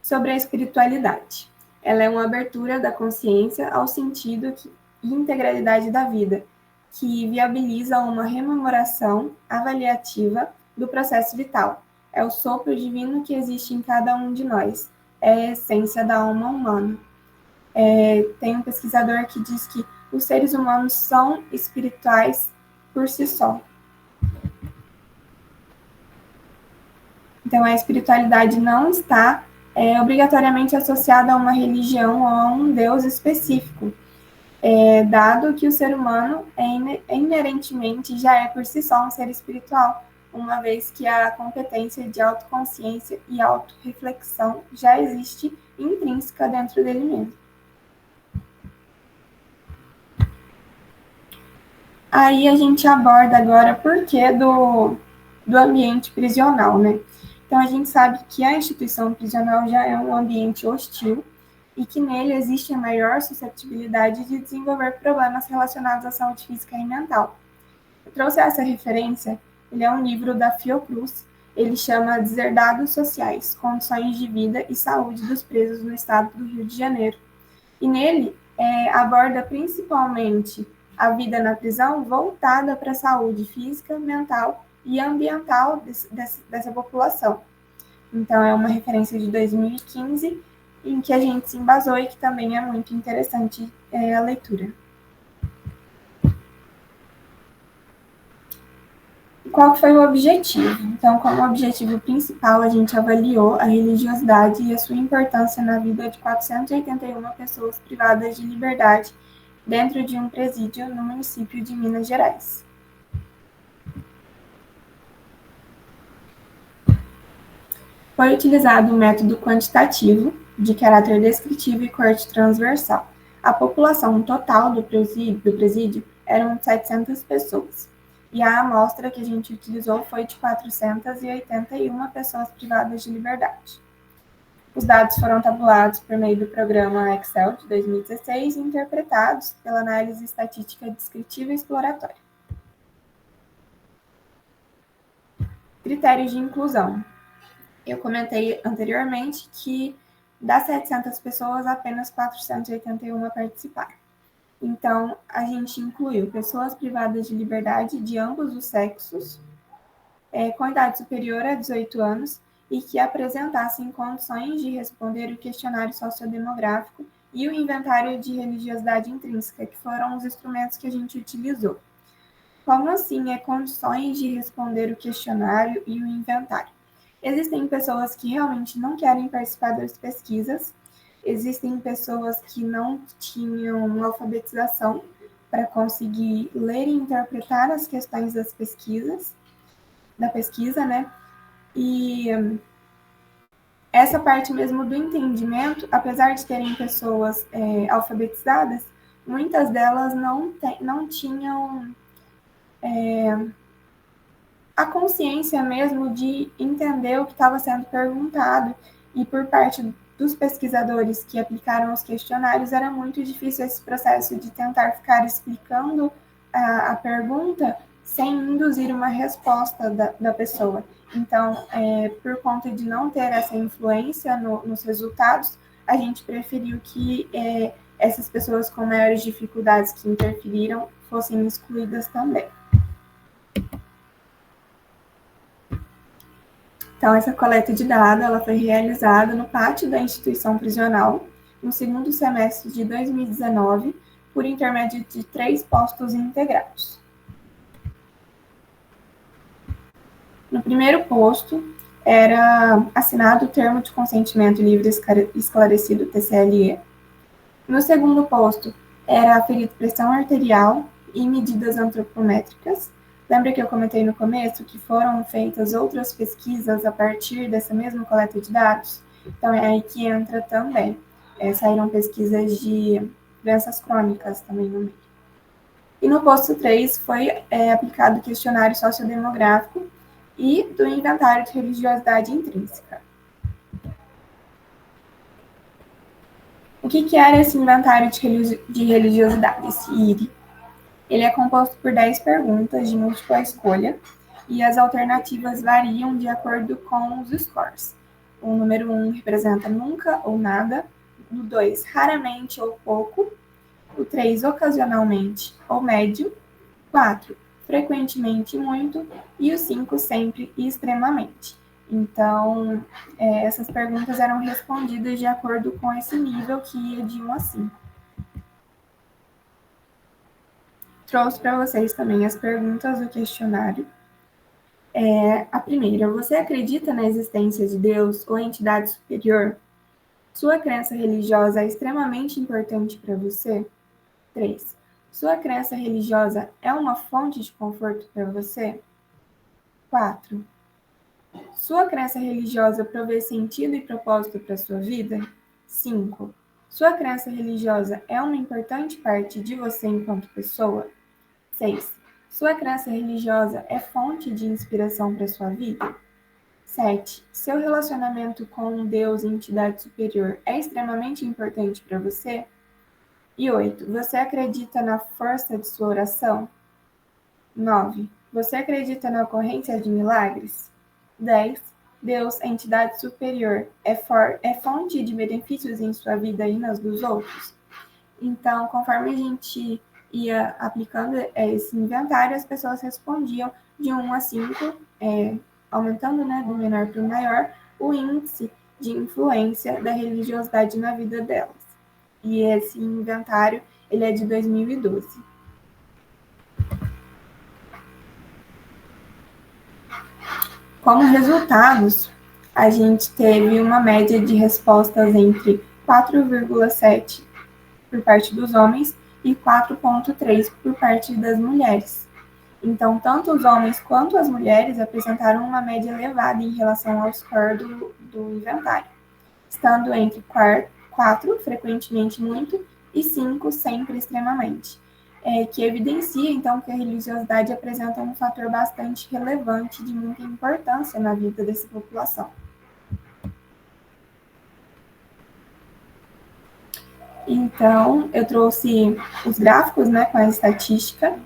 Sobre a espiritualidade. Ela é uma abertura da consciência ao sentido e integralidade da vida, que viabiliza uma rememoração avaliativa do processo vital. É o sopro divino que existe em cada um de nós. É a essência da alma humana. Tem um pesquisador que diz que os seres humanos são espirituais por si só. Então, a espiritualidade não está obrigatoriamente associada a uma religião ou a um Deus específico, dado que o ser humano inerentemente já é por si só um ser espiritual, uma vez que a competência de autoconsciência e autorreflexão já existe intrínseca dentro dele mesmo. Aí a gente aborda agora por que do ambiente prisional, né? Então, a gente sabe que a instituição prisional já é um ambiente hostil e que nele existe a maior susceptibilidade de desenvolver problemas relacionados à saúde física e mental. Eu trouxe essa referência, ele é um livro da Fiocruz, ele chama Deserdados Sociais, Condições de Vida e Saúde dos Presos no Estado do Rio de Janeiro. E nele aborda principalmente a vida na prisão voltada para a saúde física, mental e ambiental dessa população. Então, é uma referência de 2015, em que a gente se embasou e que também é muito interessante a leitura. Qual foi o objetivo? Então, como objetivo principal, a gente avaliou a religiosidade e a sua importância na vida de 481 pessoas privadas de liberdade dentro de um presídio no município de Minas Gerais. Foi utilizado um método quantitativo, de caráter descritivo e corte transversal. A população total do presídio eram 700 pessoas. E a amostra que a gente utilizou foi de 481 pessoas privadas de liberdade. Os dados foram tabulados por meio do programa Excel de 2016 e interpretados pela análise estatística descritiva e exploratória. Critérios de inclusão. Eu comentei anteriormente que das 700 pessoas, apenas 481 participaram. Então, a gente incluiu pessoas privadas de liberdade de ambos os sexos, com idade superior a 18 anos e que apresentassem condições de responder o questionário sociodemográfico e o inventário de religiosidade intrínseca, que foram os instrumentos que a gente utilizou. Como assim condições de responder o questionário e o inventário? Existem pessoas que realmente não querem participar das pesquisas, existem pessoas que não tinham alfabetização para conseguir ler e interpretar as questões da pesquisa, né? E essa parte mesmo do entendimento, apesar de terem pessoas alfabetizadas, muitas delas não tinham a consciência mesmo de entender o que estava sendo perguntado, e por parte dos pesquisadores que aplicaram os questionários, era muito difícil esse processo de tentar ficar explicando a pergunta sem induzir uma resposta da pessoa. Então, por conta de não ter essa influência nos resultados, a gente preferiu que essas pessoas com maiores dificuldades que interferiram fossem excluídas também. Então, essa coleta de dados ela foi realizada no pátio da instituição prisional, no segundo semestre de 2019, por intermédio de 3 postos integrados. No primeiro posto, era assinado o termo de consentimento livre e esclarecido, TCLE. No segundo posto, era aferido pressão arterial e medidas antropométricas. Lembra que eu comentei no começo que foram feitas outras pesquisas a partir dessa mesma coleta de dados? Então, é aí que entra também. Saíram pesquisas de doenças crônicas também no meio. E no posto 3 foi aplicado o questionário sociodemográfico e do inventário de religiosidade intrínseca. O que era esse inventário de religiosidade, esse IRI? Ele é composto por 10 perguntas de múltipla escolha e as alternativas variam de acordo com os scores. O número 1 representa nunca ou nada, o 2 raramente ou pouco, o 3 ocasionalmente ou médio, 4 frequentemente e muito, e o 5 sempre e extremamente. Então, essas perguntas eram respondidas de acordo com esse nível que ia de 1 a 5. Trouxe para vocês também as perguntas do questionário. A primeira, você acredita na existência de Deus ou entidade superior? Sua crença religiosa é extremamente importante para você? 3. Sua crença religiosa é uma fonte de conforto para você? 4. Sua crença religiosa provê sentido e propósito para sua vida? 5. Sua crença religiosa é uma importante parte de você enquanto pessoa? 6. Sua crença religiosa é fonte de inspiração para sua vida? 7. Seu relacionamento com um Deus e entidade superior é extremamente importante para você? E 8. Você acredita na força de sua oração? 9. Você acredita na ocorrência de milagres? 10. Deus, entidade superior, é fonte de benefícios em sua vida e nas dos outros? Então, conforme a gente ia aplicando esse inventário, as pessoas respondiam de 1 a 5, aumentando, né, do menor para o maior, o índice de influência da religiosidade na vida delas. E esse inventário, ele é de 2012. Como resultados, a gente teve uma média de respostas entre 4,7 por parte dos homens e 4,3 por parte das mulheres. Então, tanto os homens quanto as mulheres apresentaram uma média elevada em relação ao score do inventário, estando entre 4, frequentemente muito, e 5, sempre extremamente, que evidencia, então, que a religiosidade apresenta um fator bastante relevante de muita importância na vida dessa população. Então, eu trouxe os gráficos, né, com a estatística.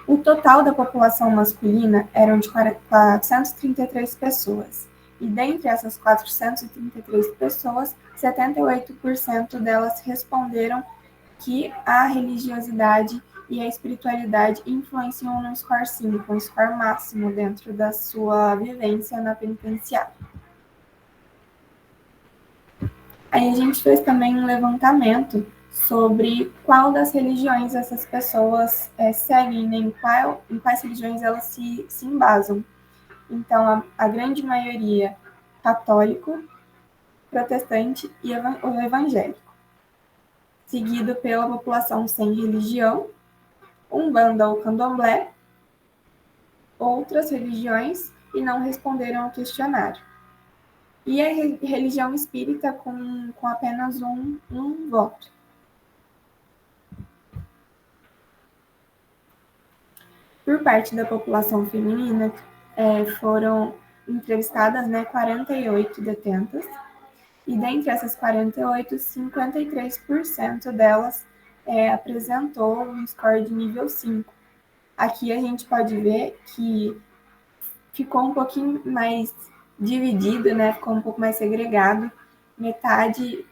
O total da população masculina eram de 433 pessoas. E dentre essas 433 pessoas, 78% delas responderam que a religiosidade e a espiritualidade influenciam no score 5, um score máximo dentro da sua vivência na penitenciária. Aí a gente fez também um levantamento sobre qual das religiões essas pessoas seguem, né, em quais religiões elas se embasam. Então, a grande maioria católico, protestante e o evangélico, seguido pela população sem religião, Umbanda ou Candomblé, outras religiões, e não responderam ao questionário. E a religião espírita com apenas um voto. Por parte da população feminina, foram entrevistadas, né, 48 detentas, e dentre essas 48, 53% delas apresentou um score de nível 5. Aqui a gente pode ver que ficou um pouquinho mais dividido, né, ficou um pouco mais segregado.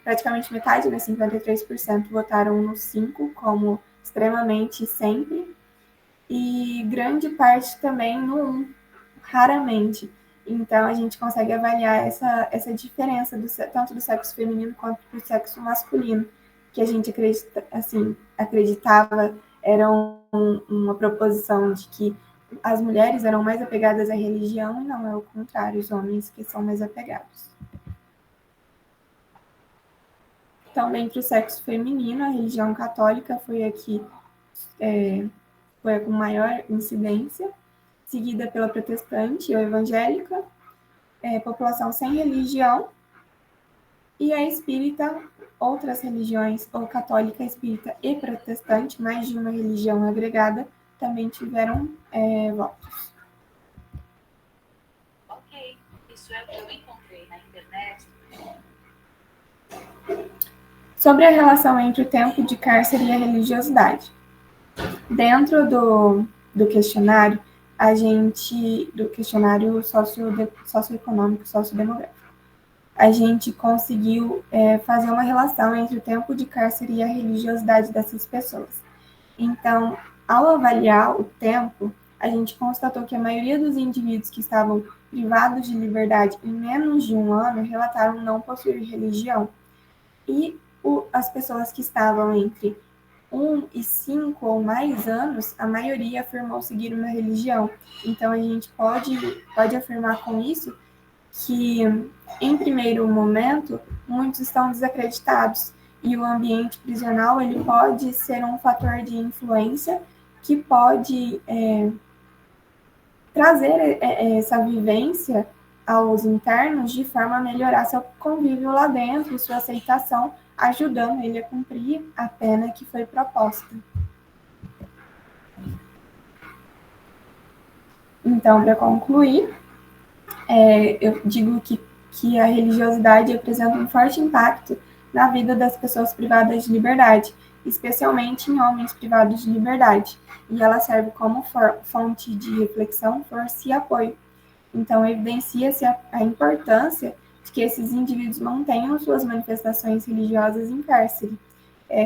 Praticamente metade, né, 53% votaram no 5 como extremamente sempre, e grande parte também no 1, raramente. Então, a gente consegue avaliar essa diferença tanto do sexo feminino quanto do sexo masculino, que a gente acreditava era uma proposição de que as mulheres eram mais apegadas à religião, e não é o contrário, os homens que são mais apegados. Então, dentre o sexo feminino, a religião católica foi a que foi a com maior incidência, seguida pela protestante ou evangélica, população sem religião, e a espírita, outras religiões, ou católica, espírita e protestante, mais de uma religião agregada, também tiveram votos. Ok, isso é o que eu encontrei na internet. Sobre a relação entre o tempo de cárcere e a religiosidade. Dentro do questionário, do questionário socioeconômico, sociodemográfico, a gente conseguiu fazer uma relação entre o tempo de cárcere e a religiosidade dessas pessoas. Então, ao avaliar o tempo, a gente constatou que a maioria dos indivíduos que estavam privados de liberdade em menos de 1 ano relataram não possuir religião. E as pessoas que estavam entre 1 e 5 ou mais anos, a maioria afirmou seguir uma religião. Então, a gente pode afirmar com isso que, em primeiro momento, muitos estão desacreditados, e o ambiente prisional ele pode ser um fator de influência que pode trazer essa vivência aos internos de forma a melhorar seu convívio lá dentro, sua aceitação, ajudando ele a cumprir a pena que foi proposta. Então, para concluir, eu digo que a religiosidade apresenta um forte impacto na vida das pessoas privadas de liberdade, especialmente em homens privados de liberdade, e ela serve como fonte de reflexão, força e apoio. Então, evidencia-se a importância de que esses indivíduos mantenham suas manifestações religiosas em cárcere,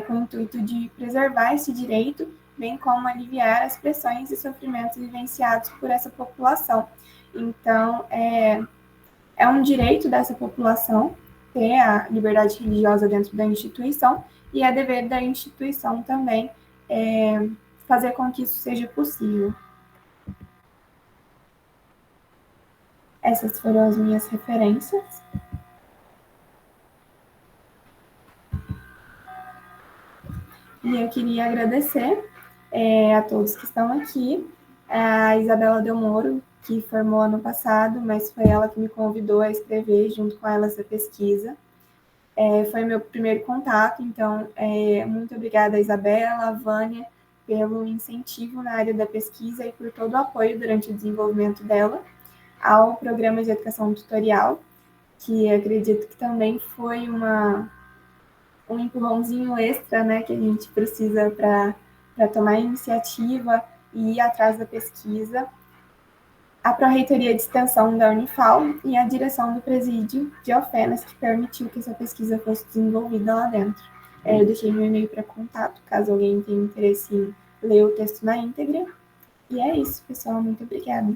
com o intuito de preservar esse direito, bem como aliviar as pressões e sofrimentos vivenciados por essa população. Então, é um direito dessa população ter a liberdade religiosa dentro da instituição, e é dever da instituição também fazer com que isso seja possível. Essas foram as minhas referências. E eu queria agradecer a todos que estão aqui, a Isabela Del Moro, que formou ano passado, mas foi ela que me convidou a escrever junto com ela essa pesquisa. Foi meu primeiro contato, então muito obrigada a Isabela, a Vânia, pelo incentivo na área da pesquisa e por todo o apoio durante o desenvolvimento dela, ao programa de educação tutorial, que acredito que também foi um empurrãozinho extra, né, que a gente precisa para tomar a iniciativa e ir atrás da pesquisa, a Pró-Reitoria de Extensão da Unifal e a direção do Presídio de Alfenas, que permitiu que essa pesquisa fosse desenvolvida lá dentro. Eu deixei meu e-mail para contato, caso alguém tenha interesse em ler o texto na íntegra. E é isso, pessoal. Muito obrigada.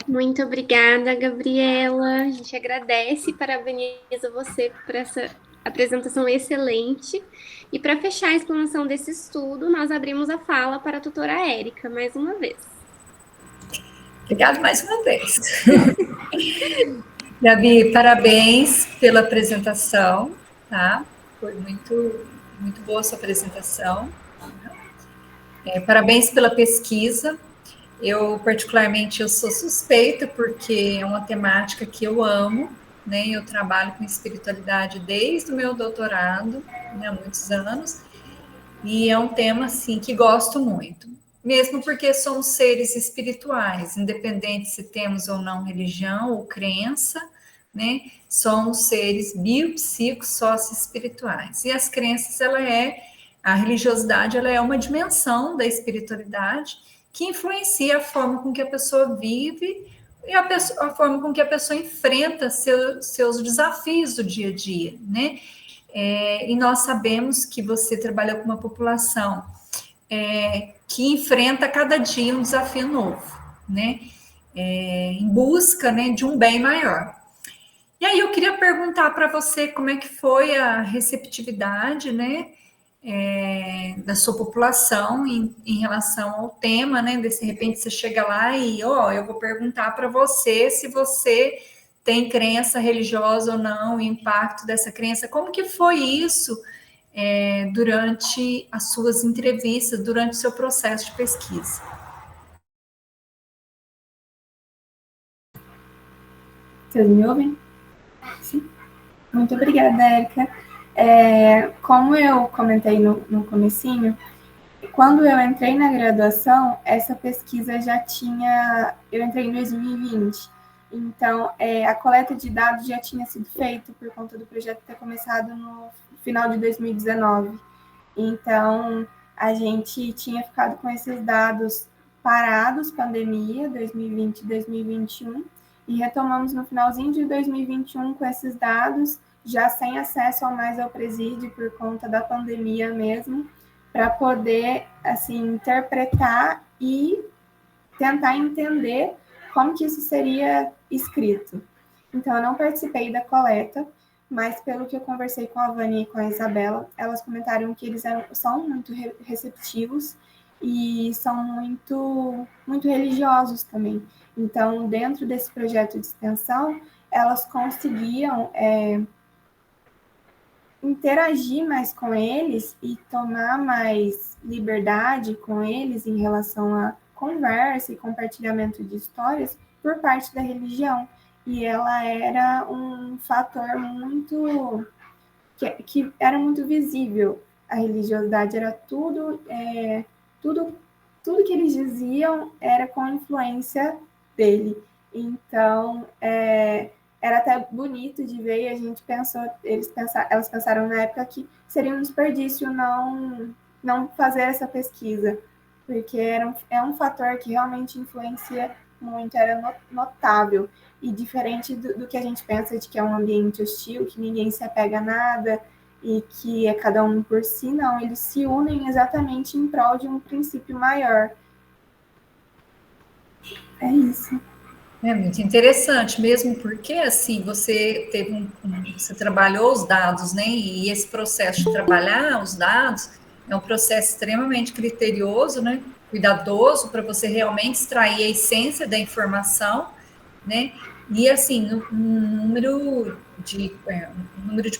Muito obrigada, Gabriela. A gente agradece e parabeniza você por essa apresentação excelente. E para fechar a explanação desse estudo, nós abrimos a fala para a tutora Érica, mais uma vez. Obrigada mais uma vez. Gabi, parabéns pela apresentação, tá? Foi muito boa a sua apresentação. Parabéns pela pesquisa. Eu, particularmente, eu sou suspeita, porque é uma temática que eu amo, né? Eu trabalho com espiritualidade desde o meu doutorado, né, há muitos anos, e é um tema, assim, que gosto muito. Mesmo porque somos seres espirituais, independente se temos ou não religião ou crença, né? Somos seres biopsíquicos sócio-espirituais. E as crenças, a religiosidade, ela é uma dimensão da espiritualidade que influencia a forma com que a pessoa vive e a forma com que a pessoa enfrenta seus desafios do dia a dia, né? E nós sabemos que você trabalha com uma população que enfrenta cada dia um desafio novo, né? Em busca, né, de um bem maior. E aí eu queria perguntar para você como é que foi a receptividade, né, da sua população em relação ao tema, né? De repente você chega lá e, eu vou perguntar para você se você tem crença religiosa ou não, o impacto dessa crença. Como que foi isso durante as suas entrevistas, durante o seu processo de pesquisa? Vocês me ouvem? Sim. Muito obrigada, Érica. Como eu comentei no comecinho, quando eu entrei na graduação, essa pesquisa já tinha... Eu entrei em 2020, então a coleta de dados já tinha sido feita por conta do projeto ter começado no final de 2019. Então, a gente tinha ficado com esses dados parados, pandemia, 2020 e 2021, e retomamos no finalzinho de 2021 com esses dados, já sem acesso ao presídio por conta da pandemia mesmo, para poder, assim, interpretar e tentar entender como que isso seria escrito. Então, eu não participei da coleta, mas pelo que eu conversei com a Vânia e com a Isabela, elas comentaram que eles são muito receptivos e são muito religiosos também. Então, dentro desse projeto de extensão, elas conseguiam interagir mais com eles e tomar mais liberdade com eles em relação a conversa e compartilhamento de histórias por parte da religião. E ela era um fator muito... que era muito visível. A religiosidade era tudo que eles diziam era com influência dele. Então, era até bonito de ver, e a gente pensou, elas pensaram na época que seria um desperdício não fazer essa pesquisa, porque é um fator que realmente influencia muito, era notável, e diferente do que a gente pensa de que é um ambiente hostil, que ninguém se apega a nada, e que é cada um por si, não, eles se unem exatamente em prol de um princípio maior. É isso. É muito interessante, mesmo porque, assim, você você trabalhou os dados, né, e esse processo de trabalhar os dados é um processo extremamente criterioso, né, cuidadoso, para você realmente extrair a essência da informação, né, e, assim, um número de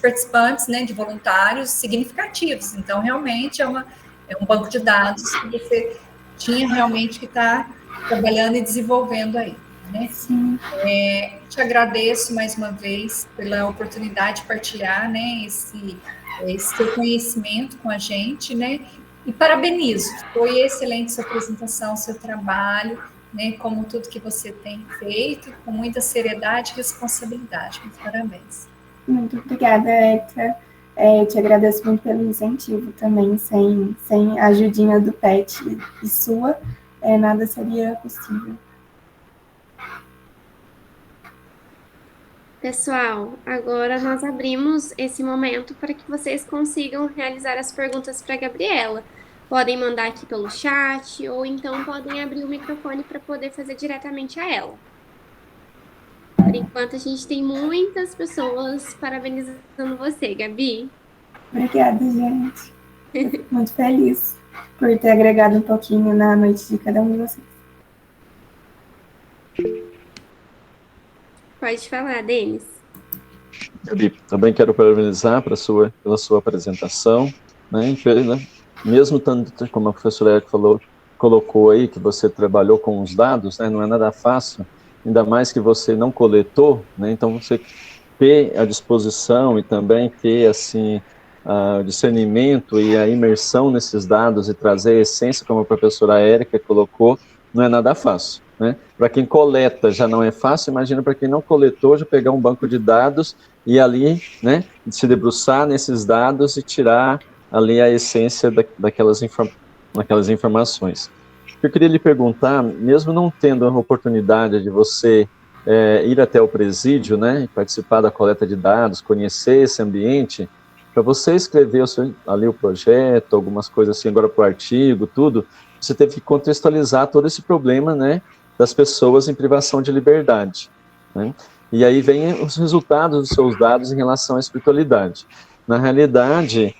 participantes, né, de voluntários significativos. Então, realmente, é um banco de dados que você tinha realmente que estar trabalhando e desenvolvendo aí. Né? Sim. Te agradeço mais uma vez pela oportunidade de partilhar, né, esse seu conhecimento com a gente, né, e parabenizo, foi excelente sua apresentação, seu trabalho, né, como tudo que você tem feito, com muita seriedade e responsabilidade. Muito parabéns. Muito obrigada, Eca. Te agradeço muito pelo incentivo também, sem a ajudinha do PET e sua, nada seria possível. Pessoal, agora nós abrimos esse momento para que vocês consigam realizar as perguntas para a Gabriela. Podem mandar aqui pelo chat, ou então podem abrir o microfone para poder fazer diretamente a ela. Por enquanto, a gente tem muitas pessoas parabenizando você, Gabi. Obrigada, gente. Fico muito feliz por ter agregado um pouquinho na noite de cada um de vocês. Pode falar, Denis. Gabi, também quero parabenizar pela sua apresentação, né? Mesmo tanto, como a professora Érica colocou aí, que você trabalhou com os dados, né? Não é nada fácil, ainda mais que você não coletou, né? Então você ter a disposição e também ter assim o discernimento e a imersão nesses dados e trazer a essência, como a professora Érica colocou, não é nada fácil. Né? Para quem coleta já não é fácil, imagina para quem não coletou, já pegar um banco de dados e ali, né, se debruçar nesses dados e tirar ali a essência daquelas informações. Eu queria lhe perguntar, mesmo não tendo a oportunidade de você ir até o presídio, né, participar da coleta de dados, conhecer esse ambiente, para você escrever ali o projeto, algumas coisas assim, agora para o artigo, tudo, você teve que contextualizar todo esse problema, né, das pessoas em privação de liberdade, né? E aí vem os resultados dos seus dados em relação à espiritualidade. Na realidade,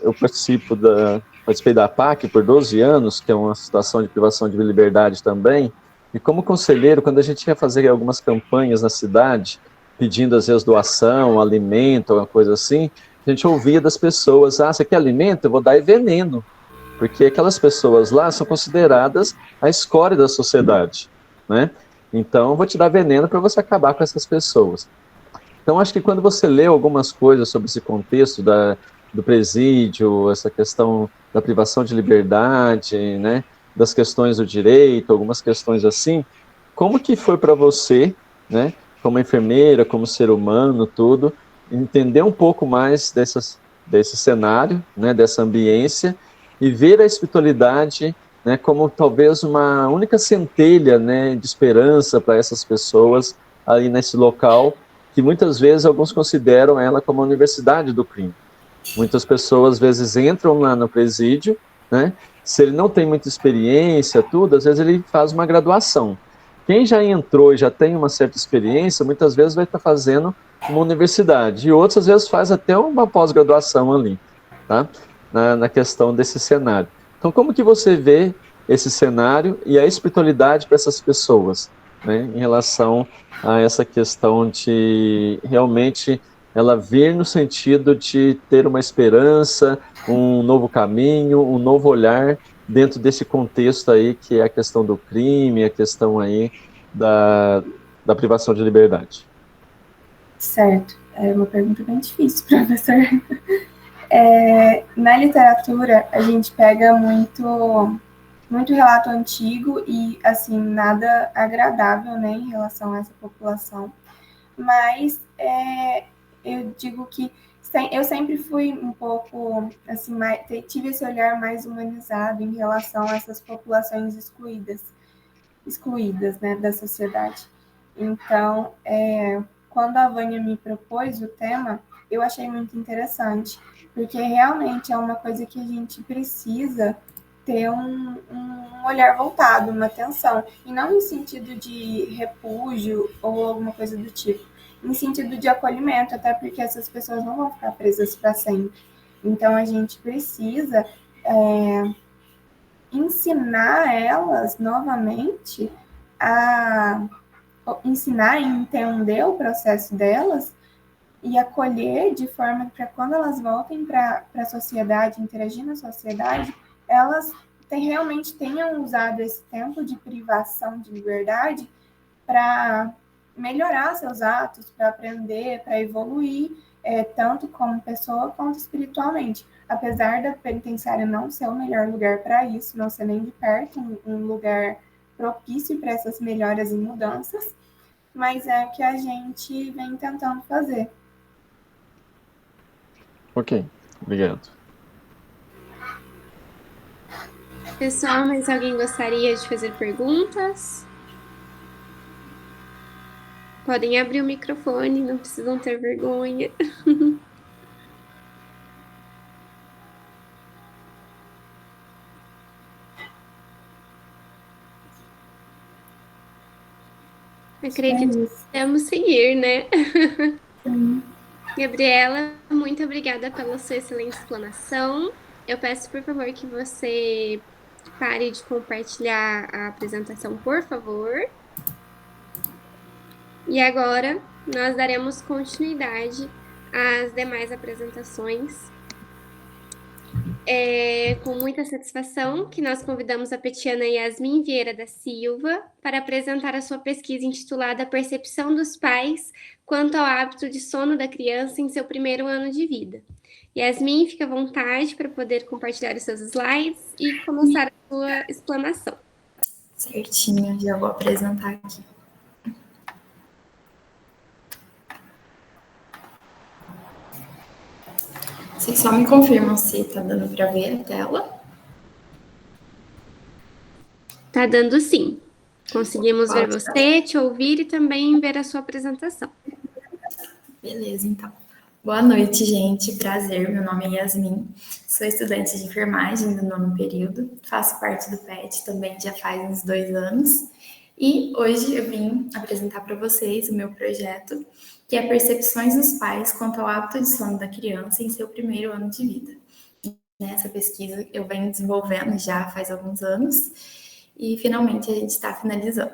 eu participei da APAC por 12 anos, que é uma situação de privação de liberdade também, e como conselheiro, quando a gente ia fazer algumas campanhas na cidade, pedindo às vezes doação, alimento, alguma coisa assim, a gente ouvia das pessoas, você quer alimento? Eu vou dar veneno. Porque aquelas pessoas lá são consideradas a escória da sociedade, né? Então, eu vou te dar veneno para você acabar com essas pessoas. Então, acho que quando você lê algumas coisas sobre esse contexto do presídio, essa questão da privação de liberdade, né, das questões do direito, algumas questões assim, como que foi para você, né, como enfermeira, como ser humano, tudo, entender um pouco mais desse cenário, né, dessa ambiência, e ver a espiritualidade, né, como talvez uma única centelha, né, de esperança para essas pessoas ali nesse local, que muitas vezes alguns consideram ela como a universidade do crime. Muitas pessoas às vezes entram lá no presídio, né, se ele não tem muita experiência, tudo, às vezes ele faz uma graduação. quem já entrou e já tem uma certa experiência, muitas vezes vai estar fazendo uma universidade, e outros às vezes faz até uma pós-graduação ali, tá? Na questão desse cenário. Então, como que você vê esse cenário e a espiritualidade para essas pessoas, né, em relação a essa questão de realmente ela vir no sentido de ter uma esperança, um novo caminho, um novo olhar dentro desse contexto aí que é a questão do crime, a questão aí da privação de liberdade? Certo, é uma pergunta bem difícil, professor. Na literatura, a gente pega muito relato antigo e, assim, nada agradável, né, em relação a essa população. Mas eu digo que eu sempre fui um pouco, assim, tive esse olhar mais humanizado em relação a essas populações excluídas, né, da sociedade. Então, quando a Vânia me propôs o tema, eu achei muito interessante, porque realmente é uma coisa que a gente precisa ter um olhar voltado, uma atenção, e não em sentido de repúdio ou alguma coisa do tipo, em sentido de acolhimento, até porque essas pessoas não vão ficar presas para sempre. Então, a gente precisa ensinar elas novamente a ensinar e entender o processo delas e acolher de forma que quando elas voltem para a sociedade, interagir na sociedade, elas realmente tenham usado esse tempo de privação de liberdade para melhorar seus atos, para aprender, para evoluir, tanto como pessoa quanto espiritualmente. Apesar da penitenciária não ser o melhor lugar para isso, não ser nem de perto um lugar propício para essas melhoras e mudanças, mas é o que a gente vem tentando fazer. Ok, obrigado. Pessoal, mas alguém gostaria de fazer perguntas? Podem abrir o microfone, não precisam ter vergonha. Acredito que podemos seguir, né? Gabriela, muito obrigada pela sua excelente explanação. Eu peço, por favor, que você pare de compartilhar a apresentação, por favor. E agora nós daremos continuidade às demais apresentações. É com muita satisfação que nós convidamos a petiana Yasmin Vieira da Silva para apresentar a sua pesquisa intitulada Percepção dos Pais quanto ao hábito de sono da criança em seu primeiro ano de vida. Yasmin, fica à vontade para poder compartilhar os seus slides e começar a sua explanação. Certinho, já vou apresentar aqui. Vocês só me confirmam se está dando para ver a tela. Tá dando sim. Conseguimos ver você, te ouvir e também ver a sua apresentação. Beleza, então. Boa noite, gente. Prazer, meu nome é Yasmin. Sou estudante de enfermagem do 9º período. Faço parte do PET também já faz uns 2 anos. E hoje eu vim apresentar para vocês o meu projeto, que é Percepções dos Pais quanto ao hábito de sono da criança em seu primeiro ano de vida. Essa pesquisa eu venho desenvolvendo já faz alguns anos e finalmente a gente está finalizando.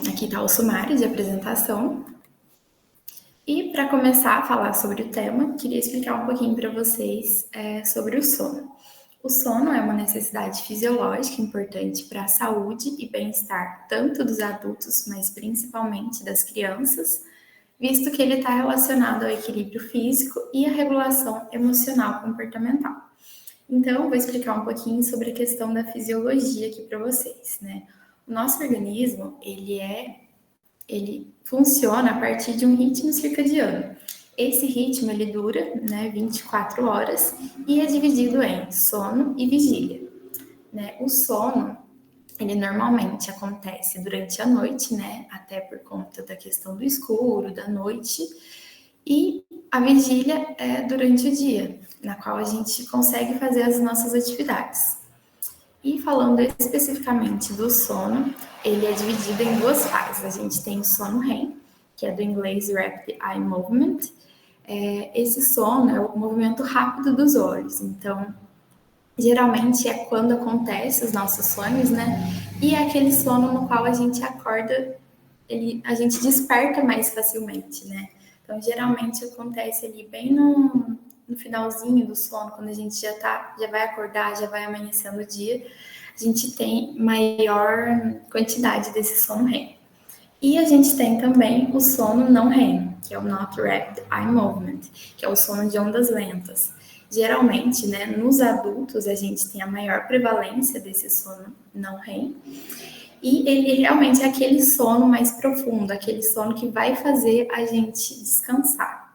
Aqui está o sumário de apresentação. E para começar a falar sobre o tema, queria explicar um pouquinho para vocês sobre o sono. O sono é uma necessidade fisiológica importante para a saúde e bem-estar tanto dos adultos, mas principalmente das crianças, visto que ele está relacionado ao equilíbrio físico e à regulação emocional comportamental. Então, vou explicar um pouquinho sobre a questão da fisiologia aqui para vocês, né? O nosso organismo, ele funciona a partir de um ritmo circadiano. Esse ritmo, ele dura, 24 horas e é dividido em sono e vigília. O sono, ele normalmente acontece durante a noite, até por conta da questão do escuro, da noite, e a vigília é durante o dia, na qual a gente consegue fazer as nossas atividades. E falando especificamente do sono, ele é dividido em duas fases. A gente tem o sono REM, que é do inglês Rapid Eye Movement. Esse sono é o movimento rápido dos olhos. Então, geralmente é quando acontece os nossos sonhos, né? E é aquele sono no qual a gente acorda, a gente desperta mais facilmente, né? Então, geralmente acontece ali bem no finalzinho do sono, quando a gente já vai acordar, já vai amanhecendo o dia, a gente tem maior quantidade desse sono REM. E a gente tem também o sono não REM, que é o Not Rapid Eye Movement, que é o sono de ondas lentas. Geralmente, né, nos adultos, a gente tem a maior prevalência desse sono não REM, e ele realmente é aquele sono mais profundo, aquele sono que vai fazer a gente descansar.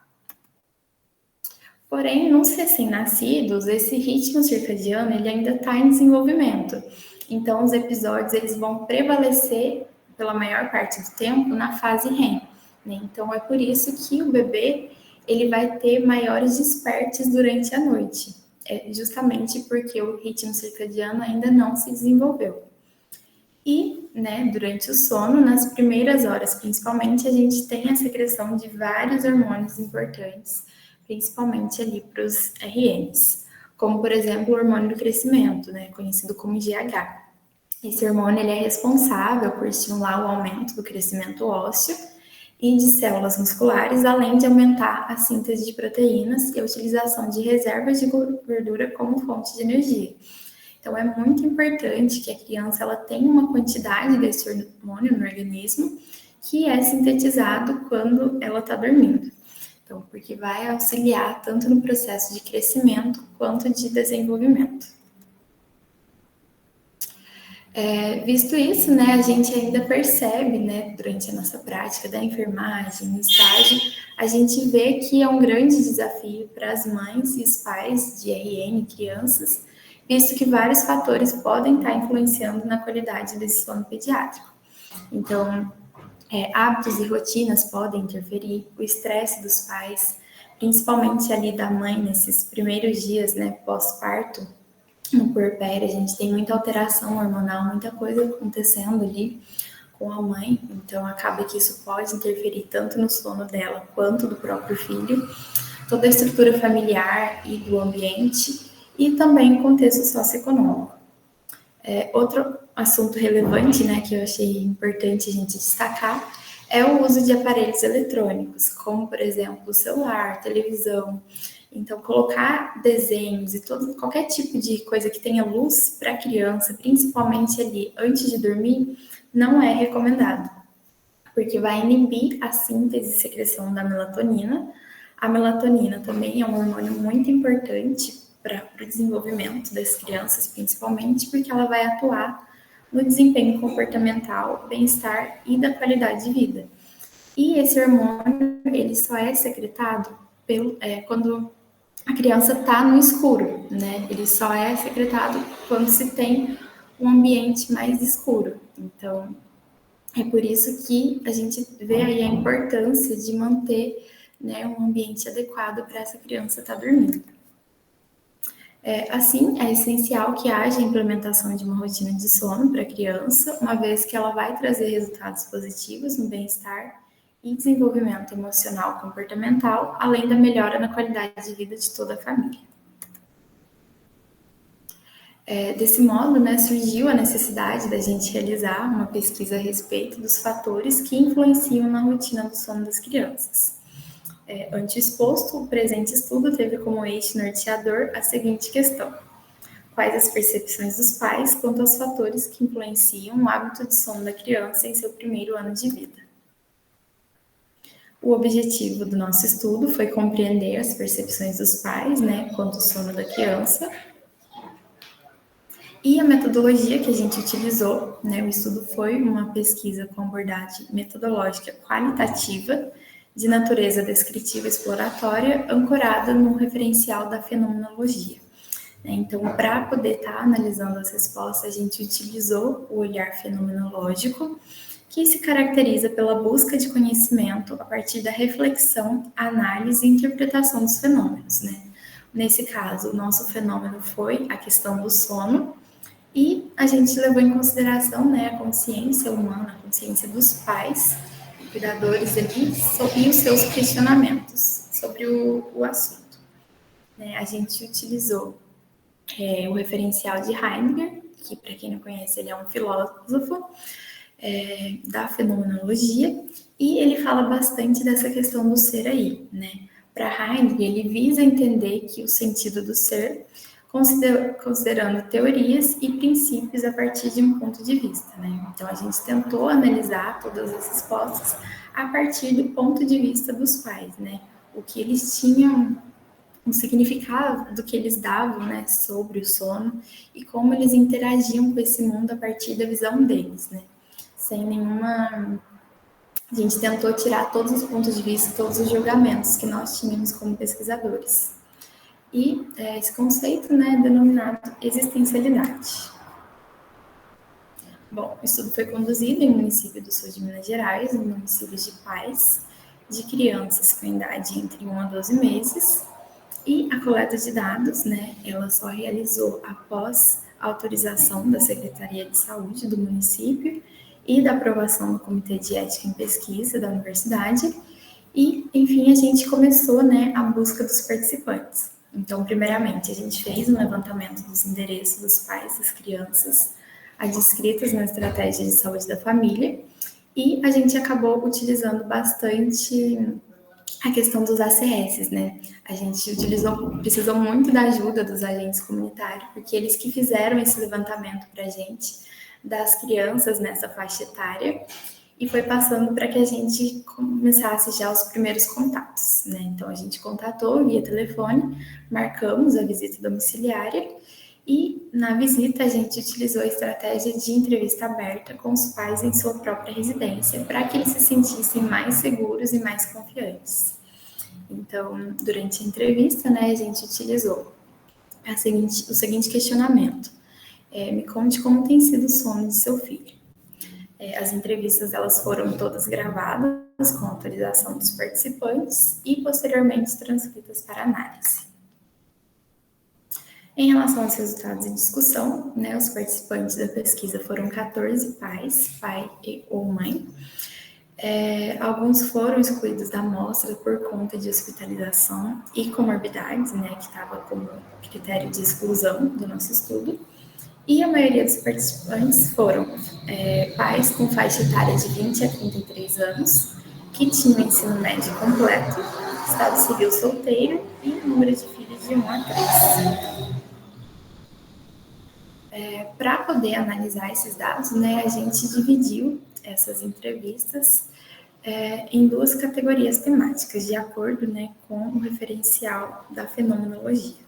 Porém, nos recém-nascidos, esse ritmo circadiano ele ainda está em desenvolvimento. Então, os episódios eles vão prevalecer pela maior parte do tempo na fase REM. Né? Então, é por isso que o bebê ele vai ter maiores despertes durante a noite. É justamente porque o ritmo circadiano ainda não se desenvolveu. E, né, durante o sono, nas primeiras horas, principalmente, a gente tem a secreção de vários hormônios importantes, principalmente ali para os RNs, como, por exemplo, o hormônio do crescimento, né, conhecido como GH. Esse hormônio ele é responsável por estimular o aumento do crescimento ósseo e de células musculares, além de aumentar a síntese de proteínas e a utilização de reservas de gordura como fonte de energia. Então, é muito importante que a criança ela tenha uma quantidade desse hormônio no organismo que é sintetizado quando ela está dormindo. Então, porque vai auxiliar tanto no processo de crescimento quanto de desenvolvimento. Visto isso, né, a gente ainda percebe, né, durante a nossa prática da enfermagem, no estágio, a gente vê que é um grande desafio para as mães e os pais de RN, crianças, visto que vários fatores podem estar influenciando na qualidade desse sono pediátrico. Então, hábitos e rotinas podem interferir, o estresse dos pais, principalmente ali da mãe nesses primeiros dias, né, pós-parto, no puerpério, a gente tem muita alteração hormonal, muita coisa acontecendo ali com a mãe, então acaba que isso pode interferir tanto no sono dela quanto do próprio filho, toda a estrutura familiar e do ambiente, e também o contexto socioeconômico. Outro assunto relevante, né, que eu achei importante a gente destacar, é o uso de aparelhos eletrônicos, como, por exemplo, o celular, televisão. Então, colocar desenhos e qualquer tipo de coisa que tenha luz para a criança, principalmente ali antes de dormir, não é recomendado, porque vai inibir a síntese e secreção da melatonina. A melatonina também é um hormônio muito importante para o desenvolvimento das crianças, principalmente porque ela vai atuar no desempenho comportamental, bem-estar e da qualidade de vida. E esse hormônio, ele só é secretado quando a criança está no escuro, né? Ele só é secretado quando se tem um ambiente mais escuro. Então, é por isso que a gente vê aí a importância de manter, né, um ambiente adequado para essa criança estar dormindo. Assim, é essencial que haja a implementação de uma rotina de sono para a criança, uma vez que ela vai trazer resultados positivos no bem-estar e desenvolvimento emocional e comportamental, além da melhora na qualidade de vida de toda a família. Desse modo, né, surgiu a necessidade da gente realizar uma pesquisa a respeito dos fatores que influenciam na rotina do sono das crianças. Ante o exposto, o presente estudo teve como eixo norteador a seguinte questão: quais as percepções dos pais quanto aos fatores que influenciam o hábito de sono da criança em seu primeiro ano de vida? O objetivo do nosso estudo foi compreender as percepções dos pais, né, quanto ao sono da criança. E a metodologia que a gente utilizou, né, o estudo foi uma pesquisa com abordagem metodológica qualitativa, de natureza descritiva e exploratória, ancorada no referencial da fenomenologia. Então, para poder estar analisando as respostas, a gente utilizou o olhar fenomenológico, que se caracteriza pela busca de conhecimento a partir da reflexão, análise e interpretação dos fenômenos, né? Nesse caso, o nosso fenômeno foi a questão do sono, E a gente levou em consideração, né, a consciência humana, a consciência dos pais, cuidadores ali, e os seus questionamentos sobre o assunto. Né, a gente utilizou o referencial de Heidegger, que, para quem não conhece, ele é um filósofo da fenomenologia, e ele fala bastante dessa questão do ser aí, né? Para Heidegger, ele visa entender que o sentido do ser, considerando teorias e princípios a partir de um ponto de vista, né? Então, a gente tentou analisar todas as respostas a partir do ponto de vista dos pais, né? O que eles tinham, o significado do que eles davam, né, sobre o sono e como eles interagiam com esse mundo a partir da visão deles, né? Sem nenhuma... A gente tentou tirar todos os pontos de vista, todos os julgamentos que nós tínhamos como pesquisadores. E esse conceito, né, é denominado existencialidade. Bom, o estudo foi conduzido em município do sul de Minas Gerais, em municípios de pais de crianças com idade entre 1 a 12 meses, e a coleta de dados, né, ela só realizou após a autorização da Secretaria de Saúde do município e da aprovação do Comitê de Ética em Pesquisa da universidade. E, enfim, a gente começou, né, a busca dos participantes. Então, primeiramente, a gente fez um levantamento dos endereços dos pais das crianças adscritas na estratégia de saúde da família, e a gente acabou utilizando bastante a questão dos ACS, né? A gente precisou muito da ajuda dos agentes comunitários, porque eles que fizeram esse levantamento para a gente, das crianças nessa faixa etária, e foi passando para que a gente começasse já os primeiros contatos, né? Então, a gente contatou via telefone, marcamos a visita domiciliária, e na visita a gente utilizou a estratégia de entrevista aberta com os pais em sua própria residência, para que eles se sentissem mais seguros e mais confiantes. Então, durante a entrevista, né, a gente utilizou o seguinte questionamento. Me conte como tem sido o sono de seu filho. As entrevistas elas foram todas gravadas com autorização dos participantes e posteriormente transcritas para análise. Em relação aos resultados em discussão, né, os participantes da pesquisa foram 14 pais, pai ou mãe. Alguns foram excluídos da amostra por conta de hospitalização e comorbidades, né, que estava como critério de exclusão do nosso estudo. E a maioria dos participantes foram pais com faixa etária de 20 a 33 anos, que tinham ensino médio completo, estado civil solteiro e número de filhos de 1 a 3. Para poder analisar esses dados, né, a gente dividiu essas entrevistas em duas categorias temáticas, de acordo, né, com o referencial da fenomenologia.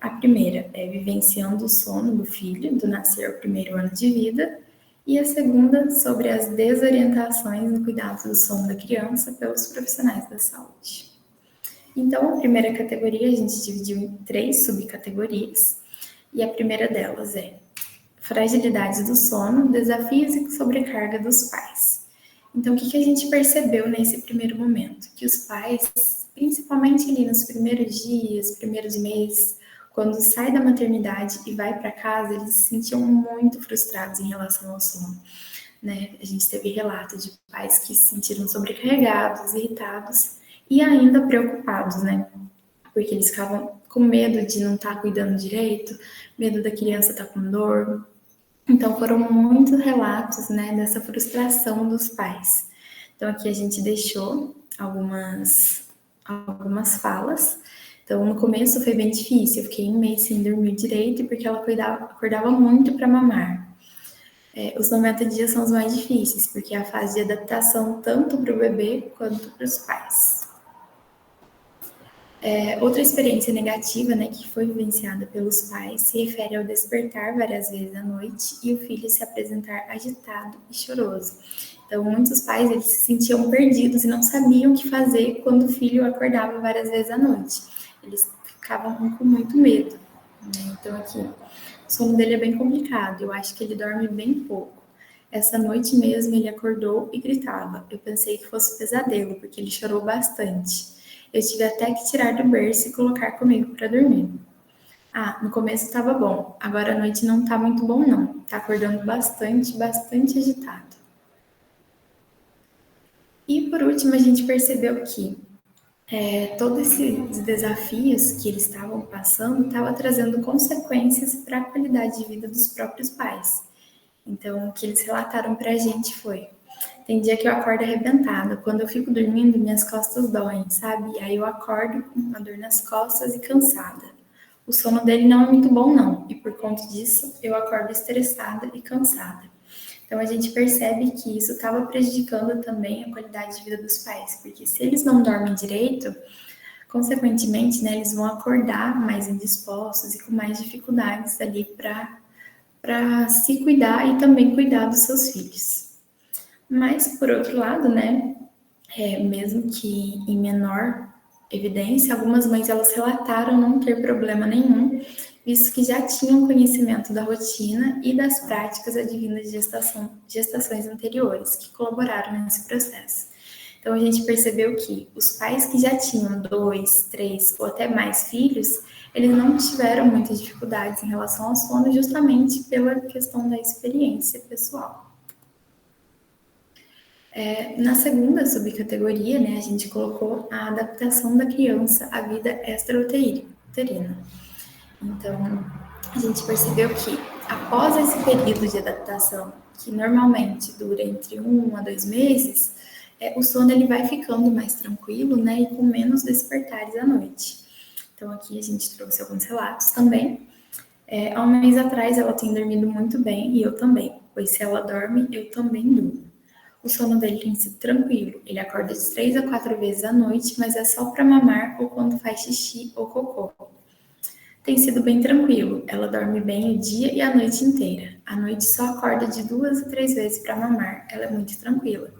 A primeira é vivenciando o sono do filho, do nascer ao primeiro ano de vida, e a segunda sobre as desorientações no cuidado do sono da criança pelos profissionais da saúde. Então, a primeira categoria a gente dividiu em 3 subcategorias, e a primeira delas é fragilidade do sono, desafios e sobrecarga dos pais. Então, o que a gente percebeu nesse primeiro momento? Que os pais, principalmente ali nos primeiros dias, primeiros meses, quando sai da maternidade e vai para casa, eles se sentiam muito frustrados em relação ao sono, né? A gente teve relato de pais que se sentiram sobrecarregados, irritados e ainda preocupados, né? Porque eles ficavam com medo de não estar cuidando direito, medo da criança estar com dor. Então, foram muitos relatos, né, dessa frustração dos pais. Então, aqui a gente deixou algumas falas. Então, no começo foi bem difícil, eu fiquei 1 mês sem dormir direito, porque ela acordava muito para mamar. Os 90 dias são os mais difíceis, porque é a fase de adaptação tanto para o bebê quanto para os pais. Outra experiência negativa, né, que foi vivenciada pelos pais se refere ao despertar várias vezes à noite e o filho se apresentar agitado e choroso. Então, muitos pais eles se sentiam perdidos e não sabiam o que fazer quando o filho acordava várias vezes à noite. Eles ficavam com muito medo, né? Então, aqui, o sono dele é bem complicado, eu acho que ele dorme bem pouco. Essa noite mesmo ele acordou e gritava. Eu pensei que fosse pesadelo, porque ele chorou bastante. Eu tive até que tirar do berço e colocar comigo para dormir. Ah, no começo estava bom, agora à noite não tá muito bom não. Tá acordando bastante, bastante agitado. E por último, a gente percebeu que todos esses desafios que eles estavam passando estavam trazendo consequências para a qualidade de vida dos próprios pais. Então, o que eles relataram para a gente foi: tem dia que eu acordo arrebentada, quando eu fico dormindo, minhas costas doem, sabe? Aí eu acordo com uma dor nas costas e cansada. O sono dele não é muito bom, não, e por conta disso, eu acordo estressada e cansada. Então, a gente percebe que isso estava prejudicando também a qualidade de vida dos pais, porque se eles não dormem direito, consequentemente, né, eles vão acordar mais indispostos e com mais dificuldades ali para se cuidar e também cuidar dos seus filhos. Mas, por outro lado, né, mesmo que em menor evidência, algumas mães elas relataram não ter problema nenhum, visto que já tinham conhecimento da rotina e das práticas advindas de gestações anteriores, que colaboraram nesse processo. Então, a gente percebeu que os pais que já tinham 2, 3 ou até mais filhos, eles não tiveram muitas dificuldades em relação ao sono, justamente pela questão da experiência pessoal. Na segunda subcategoria, né, a gente colocou a adaptação da criança à vida extrauterina. Então, a gente percebeu que, após esse período de adaptação, que normalmente dura entre 1 a 2 meses, o sono ele vai ficando mais tranquilo, né, e com menos despertares à noite. Então, aqui a gente trouxe alguns relatos também. Há 1 mês atrás, ela tem dormido muito bem, e eu também, pois se ela dorme, eu também durmo. O sono dele tem sido tranquilo, ele acorda de 3 a 4 vezes à noite, mas é só para mamar ou quando faz xixi ou cocô. Tem sido bem tranquilo, ela dorme bem o dia e a noite inteira. À noite só acorda de 2 a 3 vezes para mamar, ela é muito tranquila.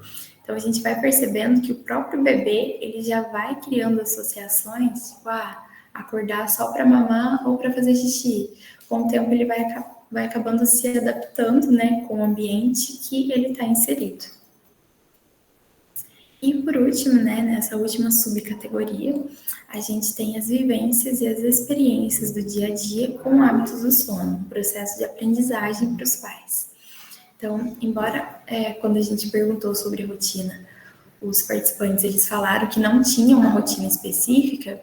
Então a gente vai percebendo que o próprio bebê, ele já vai criando associações, tipo, acordar só para mamar ou para fazer xixi. Com o tempo ele vai acabando se adaptando, né, com o ambiente que ele está inserido. E por último, né, nessa última subcategoria, a gente tem as vivências e as experiências do dia a dia com hábitos do sono, processo de aprendizagem para os pais. Então, embora quando a gente perguntou sobre rotina, os participantes eles falaram que não tinham uma rotina específica,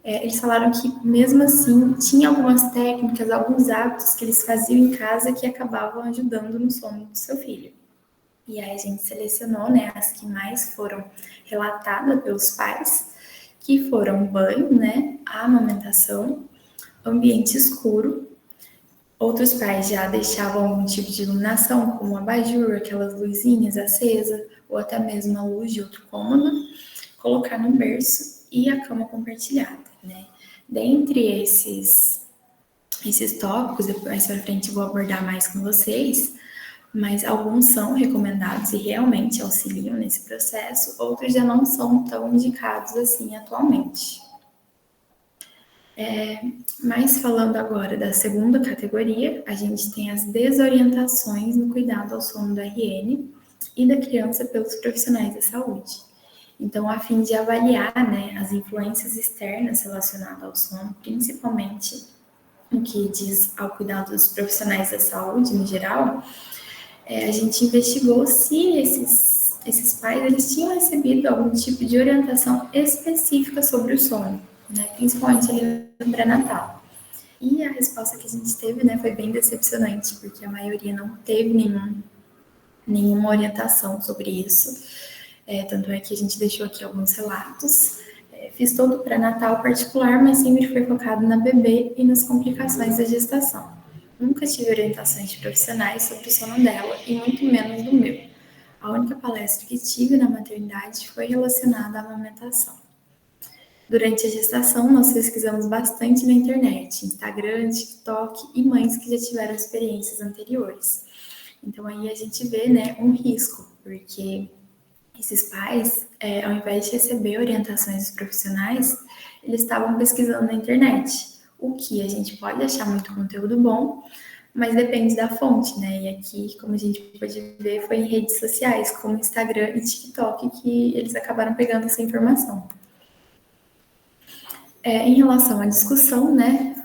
eles falaram que mesmo assim tinha algumas técnicas, alguns hábitos que eles faziam em casa que acabavam ajudando no sono do seu filho. E aí a gente selecionou, né, as que mais foram relatadas pelos pais, que foram banho, né, a amamentação, ambiente escuro. Outros pais já deixavam algum tipo de iluminação, como abajur, aquelas luzinhas acesas, ou até mesmo a luz de outro cômodo, colocar no berço e a cama compartilhada, né. Dentre esses tópicos, mais para frente eu vou abordar mais com vocês, mas alguns são recomendados e realmente auxiliam nesse processo, outros já não são tão indicados assim atualmente. Mas falando agora da segunda categoria, a gente tem as desorientações no cuidado ao sono do RN e da criança pelos profissionais da saúde. Então, a fim de avaliar, né, as influências externas relacionadas ao sono, principalmente no que diz ao cuidado dos profissionais da saúde no geral, a gente investigou se esses pais eles tinham recebido algum tipo de orientação específica sobre o sono, né, principalmente ali no pré-natal. E a resposta que a gente teve, né, foi bem decepcionante, porque a maioria não teve nenhuma orientação sobre isso. Tanto é que a gente deixou aqui alguns relatos. Fiz todo o pré-natal particular, mas sempre foi focado na bebê e nas complicações da gestação. Nunca tive orientações de profissionais sobre o sono dela, e muito menos do meu. A única palestra que tive na maternidade foi relacionada à amamentação. Durante a gestação, nós pesquisamos bastante na internet, Instagram, TikTok e mães que já tiveram experiências anteriores. Então, aí a gente vê, né, um risco, porque esses pais, ao invés de receber orientações dos profissionais, eles estavam pesquisando na internet. O que a gente pode achar muito conteúdo bom, mas depende da fonte, né? E aqui, como a gente pode ver, foi em redes sociais, como Instagram e TikTok, que eles acabaram pegando essa informação. Em relação à discussão, né?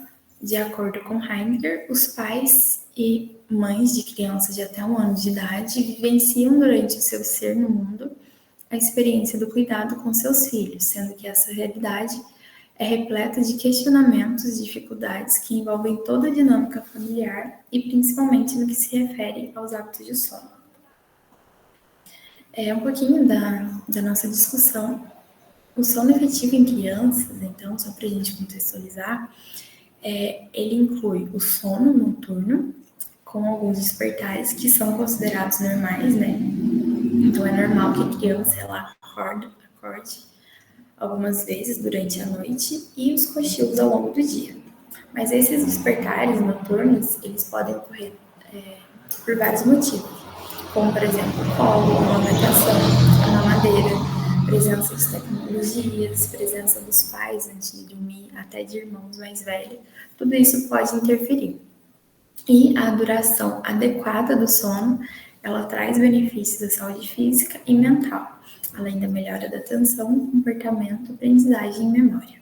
De acordo com Heidegger, os pais e mães de crianças de até 1 ano de idade vivenciam durante o seu ser no mundo a experiência do cuidado com seus filhos, sendo que essa realidade é repleta de questionamentos e dificuldades que envolvem toda a dinâmica familiar e principalmente no que se refere aos hábitos de sono. Um pouquinho da nossa discussão. O sono efetivo em crianças, então, só para a gente contextualizar, ele inclui o sono noturno, com alguns despertares que são considerados normais, né? Então, é normal que a criança ela acorde algumas vezes durante a noite e os cochilos ao longo do dia. Mas esses despertares noturnos, eles podem ocorrer por vários motivos, como, por exemplo, colo, amamentação, mamadeira, presença de tecnologias, presença dos pais antes de dormir, até de irmãos mais velhos. Tudo isso pode interferir. E a duração adequada do sono, ela traz benefícios à saúde física e mental, além da melhora da atenção, comportamento, aprendizagem e memória.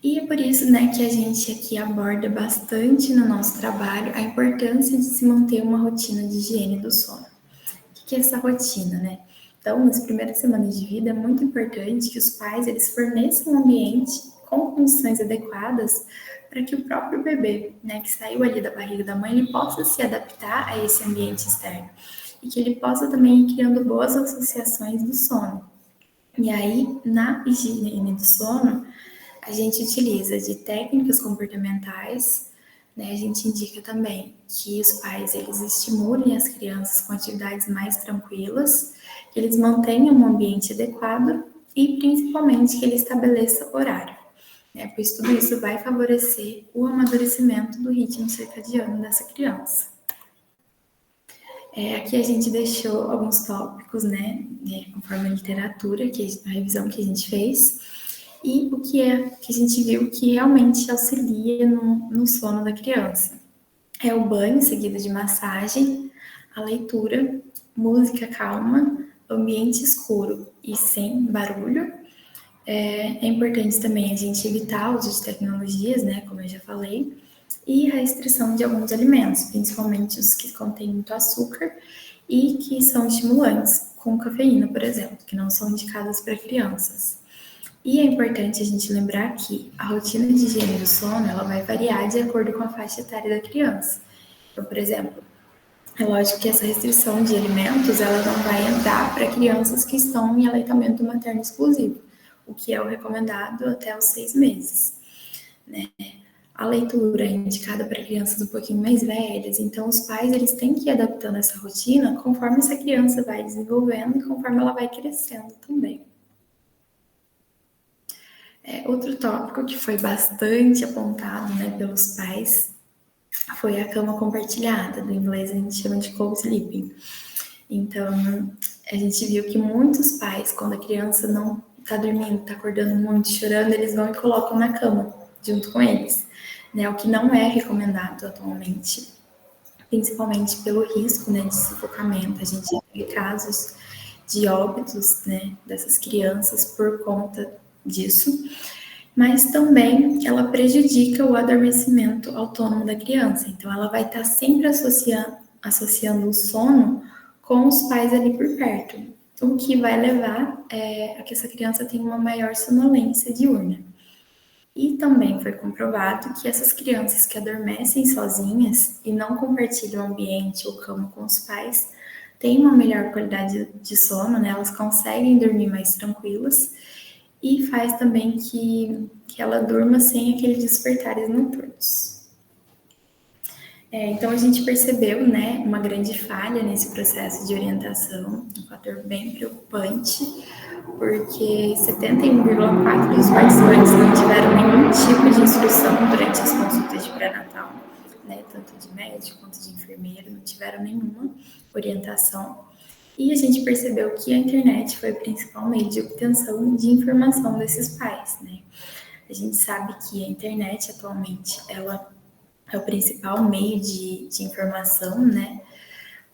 E é por isso, né, que a gente aqui aborda bastante no nosso trabalho a importância de se manter uma rotina de higiene do sono. O que é essa rotina, né? Então, nas primeiras semanas de vida, é muito importante que os pais eles forneçam um ambiente com condições adequadas para que o próprio bebê, né, que saiu ali da barriga da mãe, ele possa se adaptar a esse ambiente externo e que ele possa também ir criando boas associações do sono. E aí, na higiene do sono, a gente utiliza de técnicas comportamentais, né? A gente indica também que os pais eles estimulem as crianças com atividades mais tranquilas, que eles mantenham um ambiente adequado e principalmente que ele estabeleça horário, né? Pois tudo isso vai favorecer o amadurecimento do ritmo circadiano dessa criança. Aqui a gente deixou alguns tópicos, né, conforme a literatura, a revisão que a gente fez, e o que a gente viu que realmente auxilia no sono da criança. É o banho seguido de massagem, a leitura, música calma, ambiente escuro e sem barulho. É importante também a gente evitar o uso de tecnologias, né, como eu já falei, e a restrição de alguns alimentos, principalmente os que contêm muito açúcar e que são estimulantes, com cafeína, por exemplo, que não são indicadas para crianças. E é importante a gente lembrar que a rotina de higiene do sono, ela vai variar de acordo com a faixa etária da criança. Então, por exemplo, é lógico que essa restrição de alimentos, ela não vai entrar para crianças que estão em aleitamento materno exclusivo, o que é o recomendado até os 6 meses, né? A leitura é indicada para crianças um pouquinho mais velhas, então os pais eles têm que ir adaptando essa rotina conforme essa criança vai desenvolvendo e conforme ela vai crescendo também. Outro tópico que foi bastante apontado, né, pelos pais foi a cama compartilhada, do inglês a gente chama de co-sleeping. Então, a gente viu que muitos pais, quando a criança não está dormindo, está acordando muito, chorando, eles vão e colocam na cama, junto com eles, né, o que não é recomendado atualmente, principalmente pelo risco, né, de sufocamento. A gente tem casos de óbitos, né, dessas crianças por conta disso, mas também ela prejudica o adormecimento autônomo da criança. Então, ela vai estar sempre associando o sono com os pais ali por perto, o que vai levar a que essa criança tenha uma maior sonolência diurna. E também foi comprovado que essas crianças que adormecem sozinhas e não compartilham ambiente ou cama com os pais têm uma melhor qualidade de sono, né? Elas conseguem dormir mais tranquilas e faz também que ela durma sem aqueles despertares noturnos. Então, a gente percebeu, né, uma grande falha nesse processo de orientação, um fator bem preocupante, porque 71,4% dos participantes não tiveram nenhum tipo de instrução durante as consultas de pré-natal, né, tanto de médico quanto de enfermeiro, não tiveram nenhuma orientação. E a gente percebeu que a internet foi o principal meio de obtenção de informação desses pais, né? A gente sabe que a internet atualmente, ela é o principal meio de informação, né?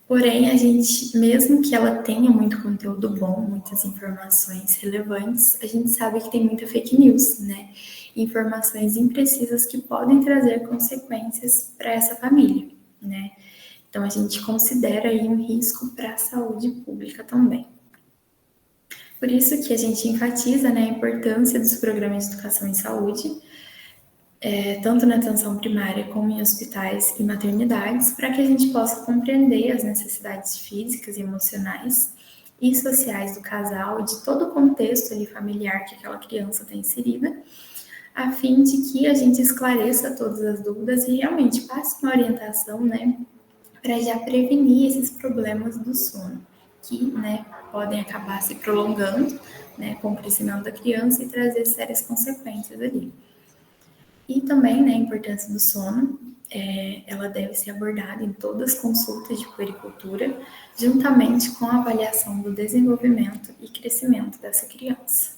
Porém, a gente, mesmo que ela tenha muito conteúdo bom, muitas informações relevantes, a gente sabe que tem muita fake news, né? informações imprecisas que podem trazer consequências para essa família, né? Então, a gente considera aí um risco para a saúde pública também. Por isso que a gente enfatiza, né, a importância dos programas de educação em saúde, tanto na atenção primária como em hospitais e maternidades, para que a gente possa compreender as necessidades físicas e emocionais e sociais do casal, de todo o contexto ali familiar que aquela criança está inserida, a fim de que a gente esclareça todas as dúvidas e realmente passe uma orientação, né, para já prevenir esses problemas do sono, que, né, podem acabar se prolongando, né, com o crescimento da criança e trazer sérias consequências ali. E também, né, a importância do sono, ela deve ser abordada em todas as consultas de puericultura, juntamente com a avaliação do desenvolvimento e crescimento dessa criança.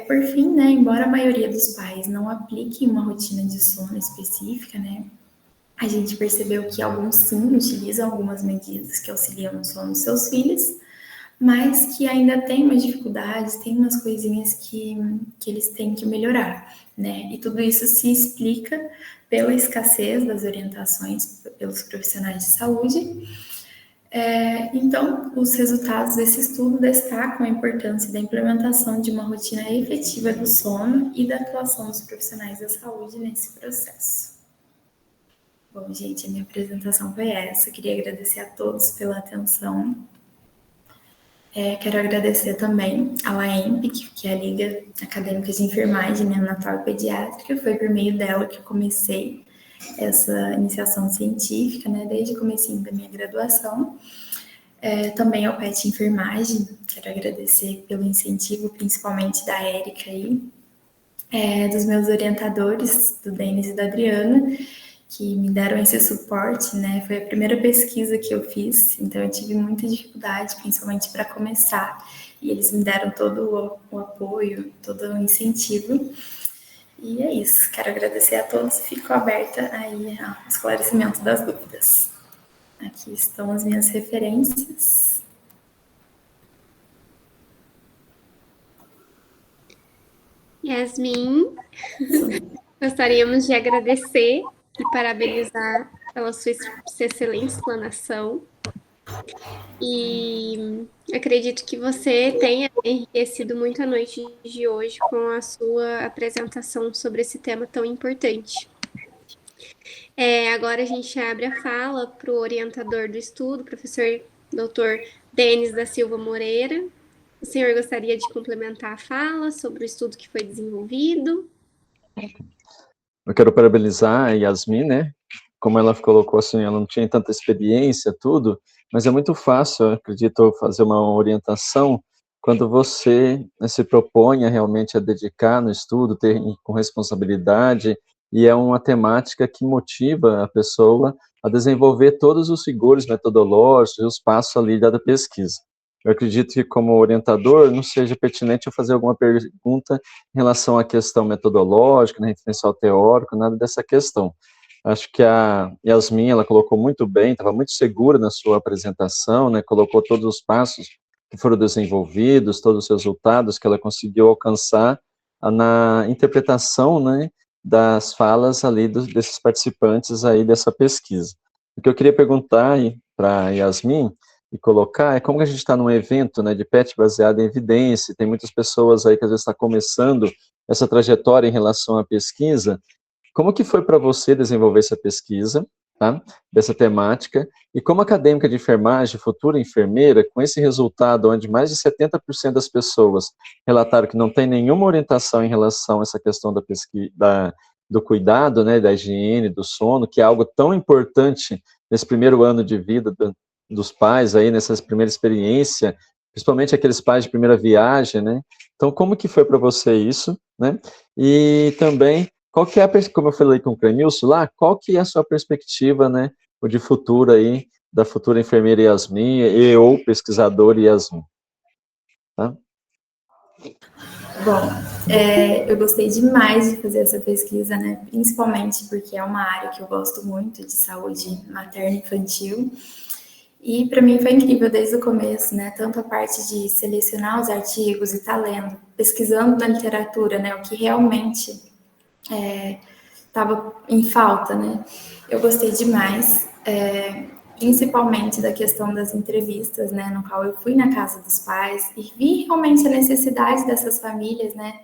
Por fim, né, embora a maioria dos pais não aplique uma rotina de sono específica, né, a gente percebeu que alguns sim utilizam algumas medidas que auxiliam no sono dos seus filhos, mas que ainda tem umas dificuldades, tem umas coisinhas que eles têm que melhorar, né? E tudo isso se explica pela escassez das orientações pelos profissionais de saúde. Então, os resultados desse estudo destacam a importância da implementação de uma rotina efetiva do sono e da atuação dos profissionais da saúde nesse processo. Bom, gente, a minha apresentação foi essa. Queria agradecer a todos pela atenção. Quero agradecer também a LAEMP, que é a Liga Acadêmica de Enfermagem Neonatal e Pediátrica. Foi por meio dela que eu comecei essa iniciação científica, né, desde o comecinho da minha graduação. Também ao PET Enfermagem, quero agradecer pelo incentivo, principalmente da Érica aí, dos meus orientadores, do Denis e da Adriana, que me deram esse suporte, né? Foi a primeira pesquisa que eu fiz, então eu tive muita dificuldade, principalmente para começar, e eles me deram todo o apoio, todo o incentivo. E é isso, quero agradecer a todos, fico aberta aí ao esclarecimento das dúvidas. Aqui estão as minhas referências. Yasmin, gostaríamos de agradecer e parabenizar pela sua excelente explanação. E acredito que você tenha enriquecido muito a noite de hoje com a sua apresentação sobre esse tema tão importante. Agora a gente abre a fala para o orientador do estudo, professor Dr. Denis da Silva Moreira. O senhor gostaria de complementar a fala sobre o estudo que foi desenvolvido? Eu quero parabenizar a Yasmin, né? Como ela colocou assim, ela não tinha tanta experiência, tudo, mas é muito fácil, eu acredito, fazer uma orientação quando você, né, se propõe realmente a dedicar no estudo, ter com responsabilidade, e é uma temática que motiva a pessoa a desenvolver todos os rigores metodológicos e os passos ali da pesquisa. Eu acredito que, como orientador, não seja pertinente eu fazer alguma pergunta em relação à questão metodológica, né, referencial teórico, nada dessa questão. Acho que a Yasmin, ela colocou muito bem, estava muito segura na sua apresentação, né, colocou todos os passos que foram desenvolvidos, todos os resultados que ela conseguiu alcançar na interpretação, né, das falas ali desses participantes aí dessa pesquisa. O que eu queria perguntar para a Yasmin e colocar é como que a gente está num evento, né, de PET baseado em evidência, tem muitas pessoas aí que às vezes estão começando essa trajetória em relação à pesquisa. Como que foi para você desenvolver essa pesquisa, tá, dessa temática, e como acadêmica de enfermagem, futura enfermeira, com esse resultado onde mais de 70% das pessoas relataram que não tem nenhuma orientação em relação a essa questão da pesquisa, do cuidado, né, da higiene, do sono, que é algo tão importante nesse primeiro ano de vida dos pais aí, nessa primeira experiência, principalmente aqueles pais de primeira viagem, né? Então, como que foi para você isso, né? E também, qual que é como eu falei com o Clemilson lá, qual que é a sua perspectiva, né, de futuro aí, da futura enfermeira Yasmin ou pesquisadora Yasmin? Tá? Bom, eu gostei demais de fazer essa pesquisa, né? Principalmente porque é uma área que eu gosto muito, de saúde materna e infantil. E para mim foi incrível desde o começo, né? Tanto a parte de selecionar os artigos e estar lendo, pesquisando na literatura, né? O que realmente estava em falta, né? Eu gostei demais, principalmente da questão das entrevistas, né? No qual eu fui na casa dos pais e vi realmente a necessidade dessas famílias, né?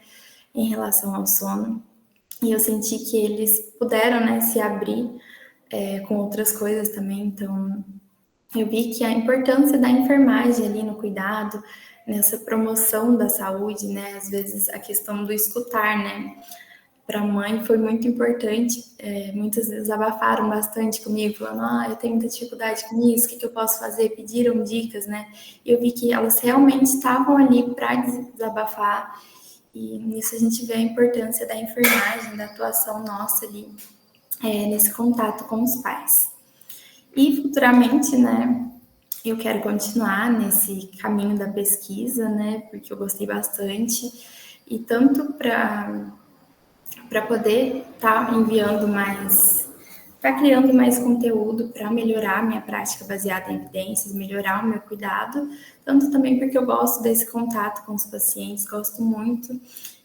Em relação ao sono. E eu senti que eles puderam, né? Se abrir com outras coisas também. Então, eu vi que a importância da enfermagem ali no cuidado, nessa promoção da saúde, né? Às vezes a questão do escutar, né? Para a mãe foi muito importante. Muitas vezes abafaram bastante comigo, falando: eu tenho muita dificuldade com isso, o que eu posso fazer? Pediram dicas, né? E eu vi que elas realmente estavam ali para desabafar. E nisso a gente vê a importância da enfermagem, da atuação nossa ali, nesse contato com os pais. E futuramente, né, eu quero continuar nesse caminho da pesquisa, né, porque eu gostei bastante, e tanto para poder estar enviando mais, estar criando mais conteúdo para melhorar a minha prática baseada em evidências, melhorar o meu cuidado, tanto também porque eu gosto desse contato com os pacientes, gosto muito,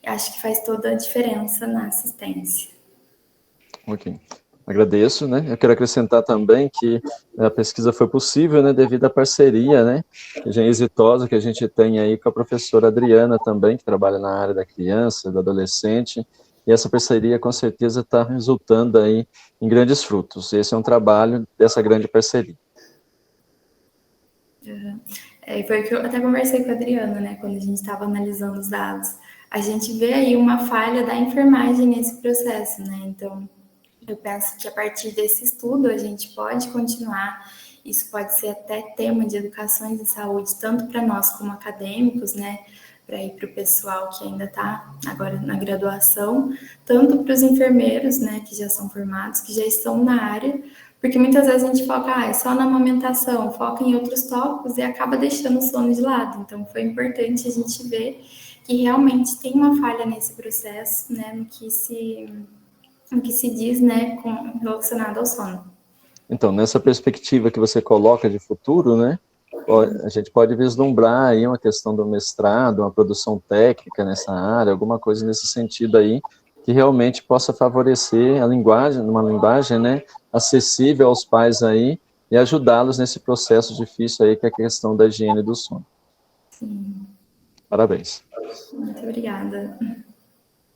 e acho que faz toda a diferença na assistência. Ok. Agradeço, né? Eu quero acrescentar também que a pesquisa foi possível, né, devido à parceria, né, exitosa que a gente tem aí com a professora Adriana também, que trabalha na área da criança, do adolescente, e essa parceria com certeza está resultando aí em grandes frutos. Esse é um trabalho dessa grande parceria. Foi o que eu até conversei com a Adriana, né, quando a gente estava analisando os dados. A gente vê aí uma falha da enfermagem nesse processo, né? Então, eu penso que a partir desse estudo a gente pode continuar. Isso pode ser até tema de educações de saúde, tanto para nós como acadêmicos, né? Para ir para o pessoal que ainda está agora na graduação, tanto para os enfermeiros, né? Que já são formados, que já estão na área, porque muitas vezes a gente foca é só na amamentação, foca em outros tópicos e acaba deixando o sono de lado. Então, foi importante a gente ver que realmente tem uma falha nesse processo, né? No que se diz, né, relacionado ao sono. Então, nessa perspectiva que você coloca de futuro, né, a gente pode vislumbrar aí uma questão do mestrado, uma produção técnica nessa área, alguma coisa nesse sentido aí, que realmente possa favorecer a linguagem, uma linguagem, né, acessível aos pais aí, e ajudá-los nesse processo difícil aí, que é a questão da higiene do sono. Sim. Parabéns. Muito obrigada.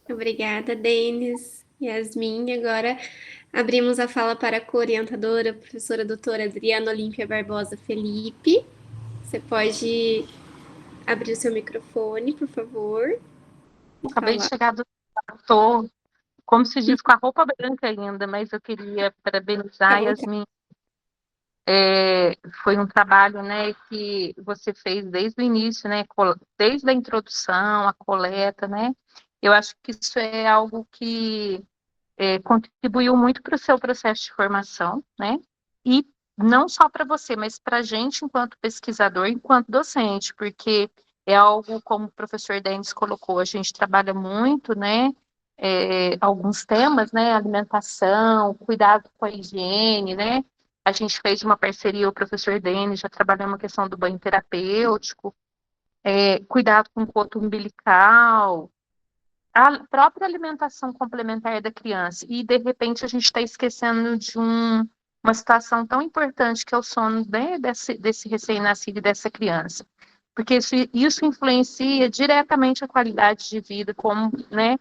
Obrigada, Denis, Yasmin. Agora abrimos a fala para a co-orientadora, professora doutora Adriana Olímpia Barbosa Felipe. Você pode abrir o seu microfone, por favor. Acabei de chegar do tô, como se diz, com a roupa branca ainda, mas eu queria parabenizar a Yasmin. Foi um trabalho, né, que você fez desde o início, né, desde a introdução, a coleta, né. Eu acho que isso é algo que contribuiu muito para o seu processo de formação, né, e não só para você, mas para a gente enquanto pesquisador, enquanto docente, porque é algo, como o professor Denis colocou, a gente trabalha muito, né, alguns temas, né, alimentação, cuidado com a higiene, né, a gente fez uma parceria, o professor Denis já trabalhou uma questão do banho terapêutico, cuidado com o coto umbilical, a própria alimentação complementar da criança. E, de repente, a gente está esquecendo de uma situação tão importante que é o sono, né, desse recém-nascido e dessa criança. Porque isso influencia diretamente a qualidade de vida, como, né,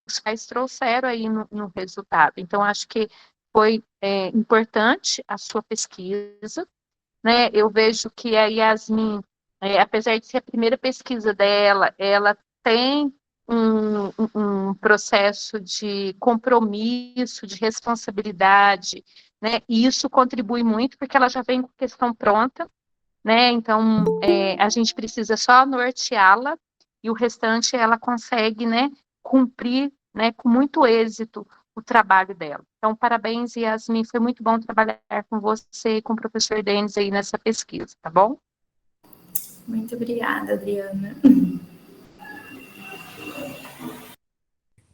os pais trouxeram aí no resultado. Então, acho que foi importante a sua pesquisa, né? Eu vejo que a Yasmin, apesar de ser a primeira pesquisa dela, ela tem um processo de compromisso, de responsabilidade, né? E isso contribui muito porque ela já vem com a questão pronta, né? Então, a gente precisa só norteá-la e o restante ela consegue, né, cumprir, né, com muito êxito o trabalho dela. Então, parabéns, Yasmin, foi muito bom trabalhar com você e com o professor Denis aí nessa pesquisa, tá bom? Muito obrigada, Adriana.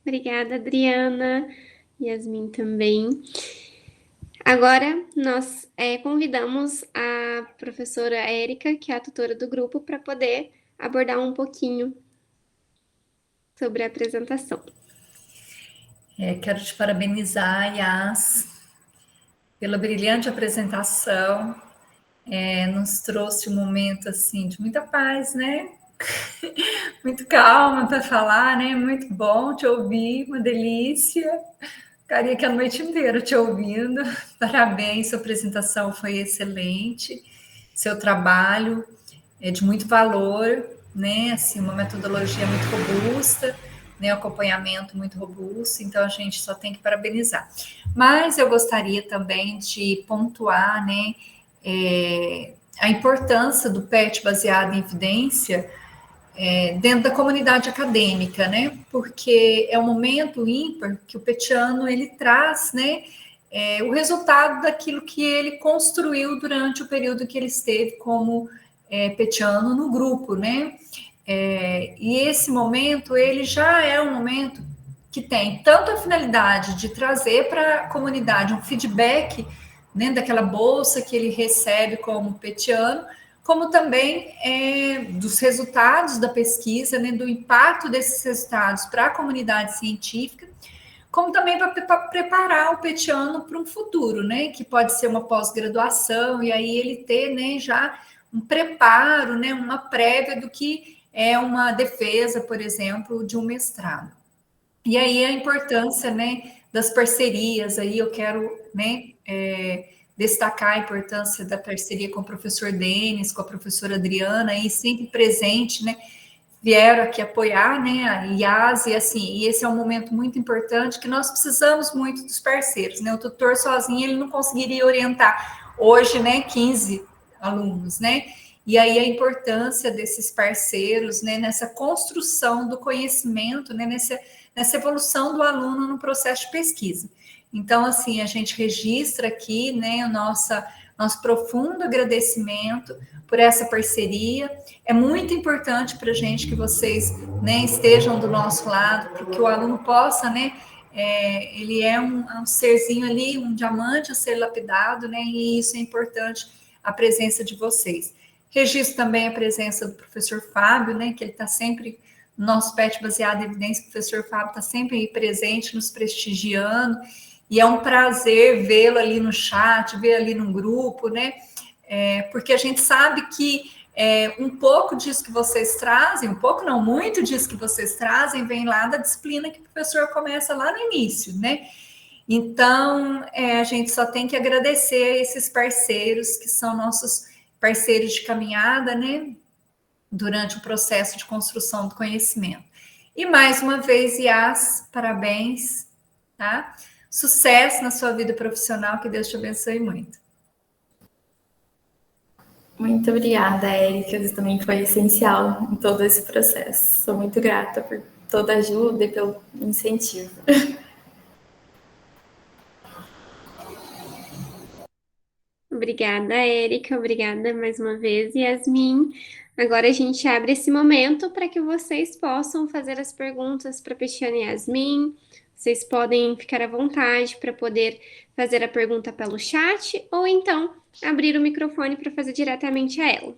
Obrigada, Adriana. Yasmin também. Agora, nós convidamos a professora Érica, que é a tutora do grupo, para poder abordar um pouquinho sobre a apresentação. Quero te parabenizar, Yas, pela brilhante apresentação. Nos trouxe um momento assim de muita paz, né? Muito calma para falar, né? Muito bom te ouvir, uma delícia. Ficaria aqui a noite inteira te ouvindo. Parabéns, sua apresentação foi excelente. Seu trabalho é de muito valor, né? Assim, uma metodologia muito robusta, né? Acompanhamento muito robusto. Então a gente só tem que parabenizar. Mas eu gostaria também de pontuar, né? A importância do PET baseado em evidência dentro da comunidade acadêmica, né? Porque é um momento ímpar que o petiano ele traz, né? O resultado daquilo que ele construiu durante o período que ele esteve como petiano no grupo, né? E esse momento ele já é um momento que tem tanto a finalidade de trazer para a comunidade um feedback, né, daquela bolsa que ele recebe como petiano, como também dos resultados da pesquisa, né, do impacto desses resultados para a comunidade científica, como também para preparar o petiano para um futuro, né, que pode ser uma pós-graduação, e aí ele ter, né, já um preparo, né, uma prévia do que é uma defesa, por exemplo, de um mestrado. E aí a importância, né, das parcerias, aí eu quero, né, destacar a importância da parceria com o professor Denis, com a professora Adriana, aí sempre presente, né, vieram aqui apoiar, né, a IAS, e assim, e esse é um momento muito importante que nós precisamos muito dos parceiros, né, o tutor sozinho, ele não conseguiria orientar hoje, né, 15 alunos, né, e aí a importância desses parceiros, né, nessa construção do conhecimento, né, nessa evolução do aluno no processo de pesquisa. Então, assim, a gente registra aqui, né, o nosso profundo agradecimento por essa parceria. É muito importante para a gente que vocês, né, estejam do nosso lado, para que o aluno possa, né, ele é um serzinho ali, um diamante a ser lapidado, né, e isso é importante, a presença de vocês. Registro também a presença do professor Fábio, né, que ele está sempre, no nosso PET baseado em evidência, o professor Fábio está sempre aí presente, nos prestigiando, e é um prazer vê-lo ali no chat, ver ali no grupo, né? Porque a gente sabe que um pouco disso que vocês trazem, um pouco não, muito disso que vocês trazem, vem lá da disciplina que o professor começa lá no início, né? Então, a gente só tem que agradecer a esses parceiros, que são nossos parceiros de caminhada, né? Durante o processo de construção do conhecimento. E mais uma vez, Yas, parabéns, tá? Sucesso na sua vida profissional, que Deus te abençoe muito. Muito obrigada, Érica, você também foi essencial em todo esse processo. Sou muito grata por toda a ajuda e pelo incentivo. Obrigada, Érica, obrigada mais uma vez, Yasmin. Agora a gente abre esse momento para que vocês possam fazer as perguntas para a Petiana e Yasmin. Vocês podem ficar à vontade para poder fazer a pergunta pelo chat ou então abrir o microfone para fazer diretamente a ela.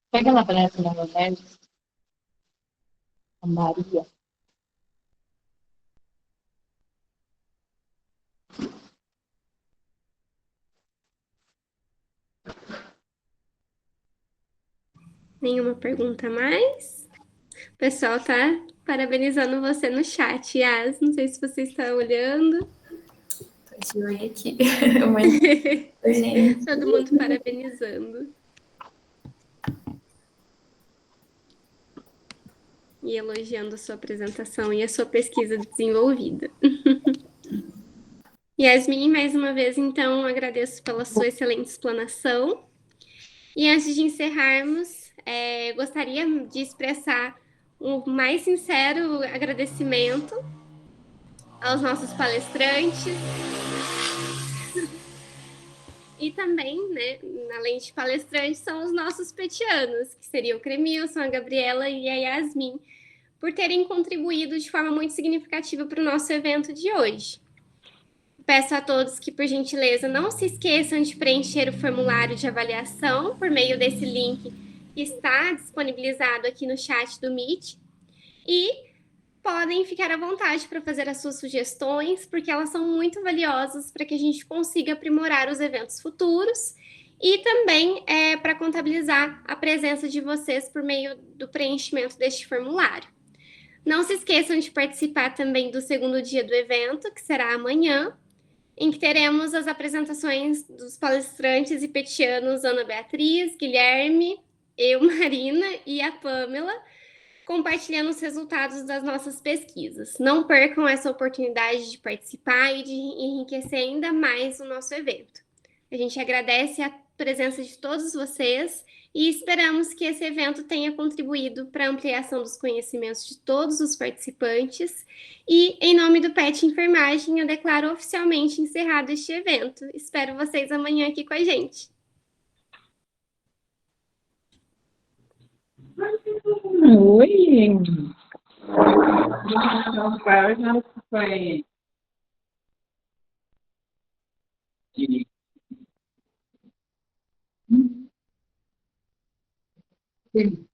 Pega lá para essa nova vez. A Maria. Nenhuma pergunta a mais? O pessoal está parabenizando você no chat, Yas. Não sei se você está olhando. Estou de olho aqui. Gente. Todo mundo parabenizando. E elogiando a sua apresentação e a sua pesquisa desenvolvida. Yasmin, mais uma vez, então, agradeço pela sua excelente explanação. E antes de encerrarmos, gostaria de expressar o mais sincero agradecimento aos nossos palestrantes. E também, né, além de palestrantes, são os nossos petianos, que seriam o Cremilson, a Gabriela e a Yasmin, por terem contribuído de forma muito significativa para o nosso evento de hoje. peço a todos que, por gentileza, não se esqueçam de preencher o formulário de avaliação por meio desse link que está disponibilizado aqui no chat do Meet. E podem ficar à vontade para fazer as suas sugestões, porque elas são muito valiosas para que a gente consiga aprimorar os eventos futuros e também para contabilizar a presença de vocês por meio do preenchimento deste formulário. Não se esqueçam de participar também do segundo dia do evento, que será amanhã, em que teremos as apresentações dos palestrantes e petianos Ana Beatriz, Guilherme, eu, Marina e a Pamela, compartilhando os resultados das nossas pesquisas. Não percam essa oportunidade de participar e de enriquecer ainda mais o nosso evento. A gente agradece a presença de todos vocês e esperamos que esse evento tenha contribuído para a ampliação dos conhecimentos de todos os participantes. E, em nome do PET Enfermagem, eu declaro oficialmente encerrado este evento. Espero vocês amanhã aqui com a gente. Oi! Então, foi de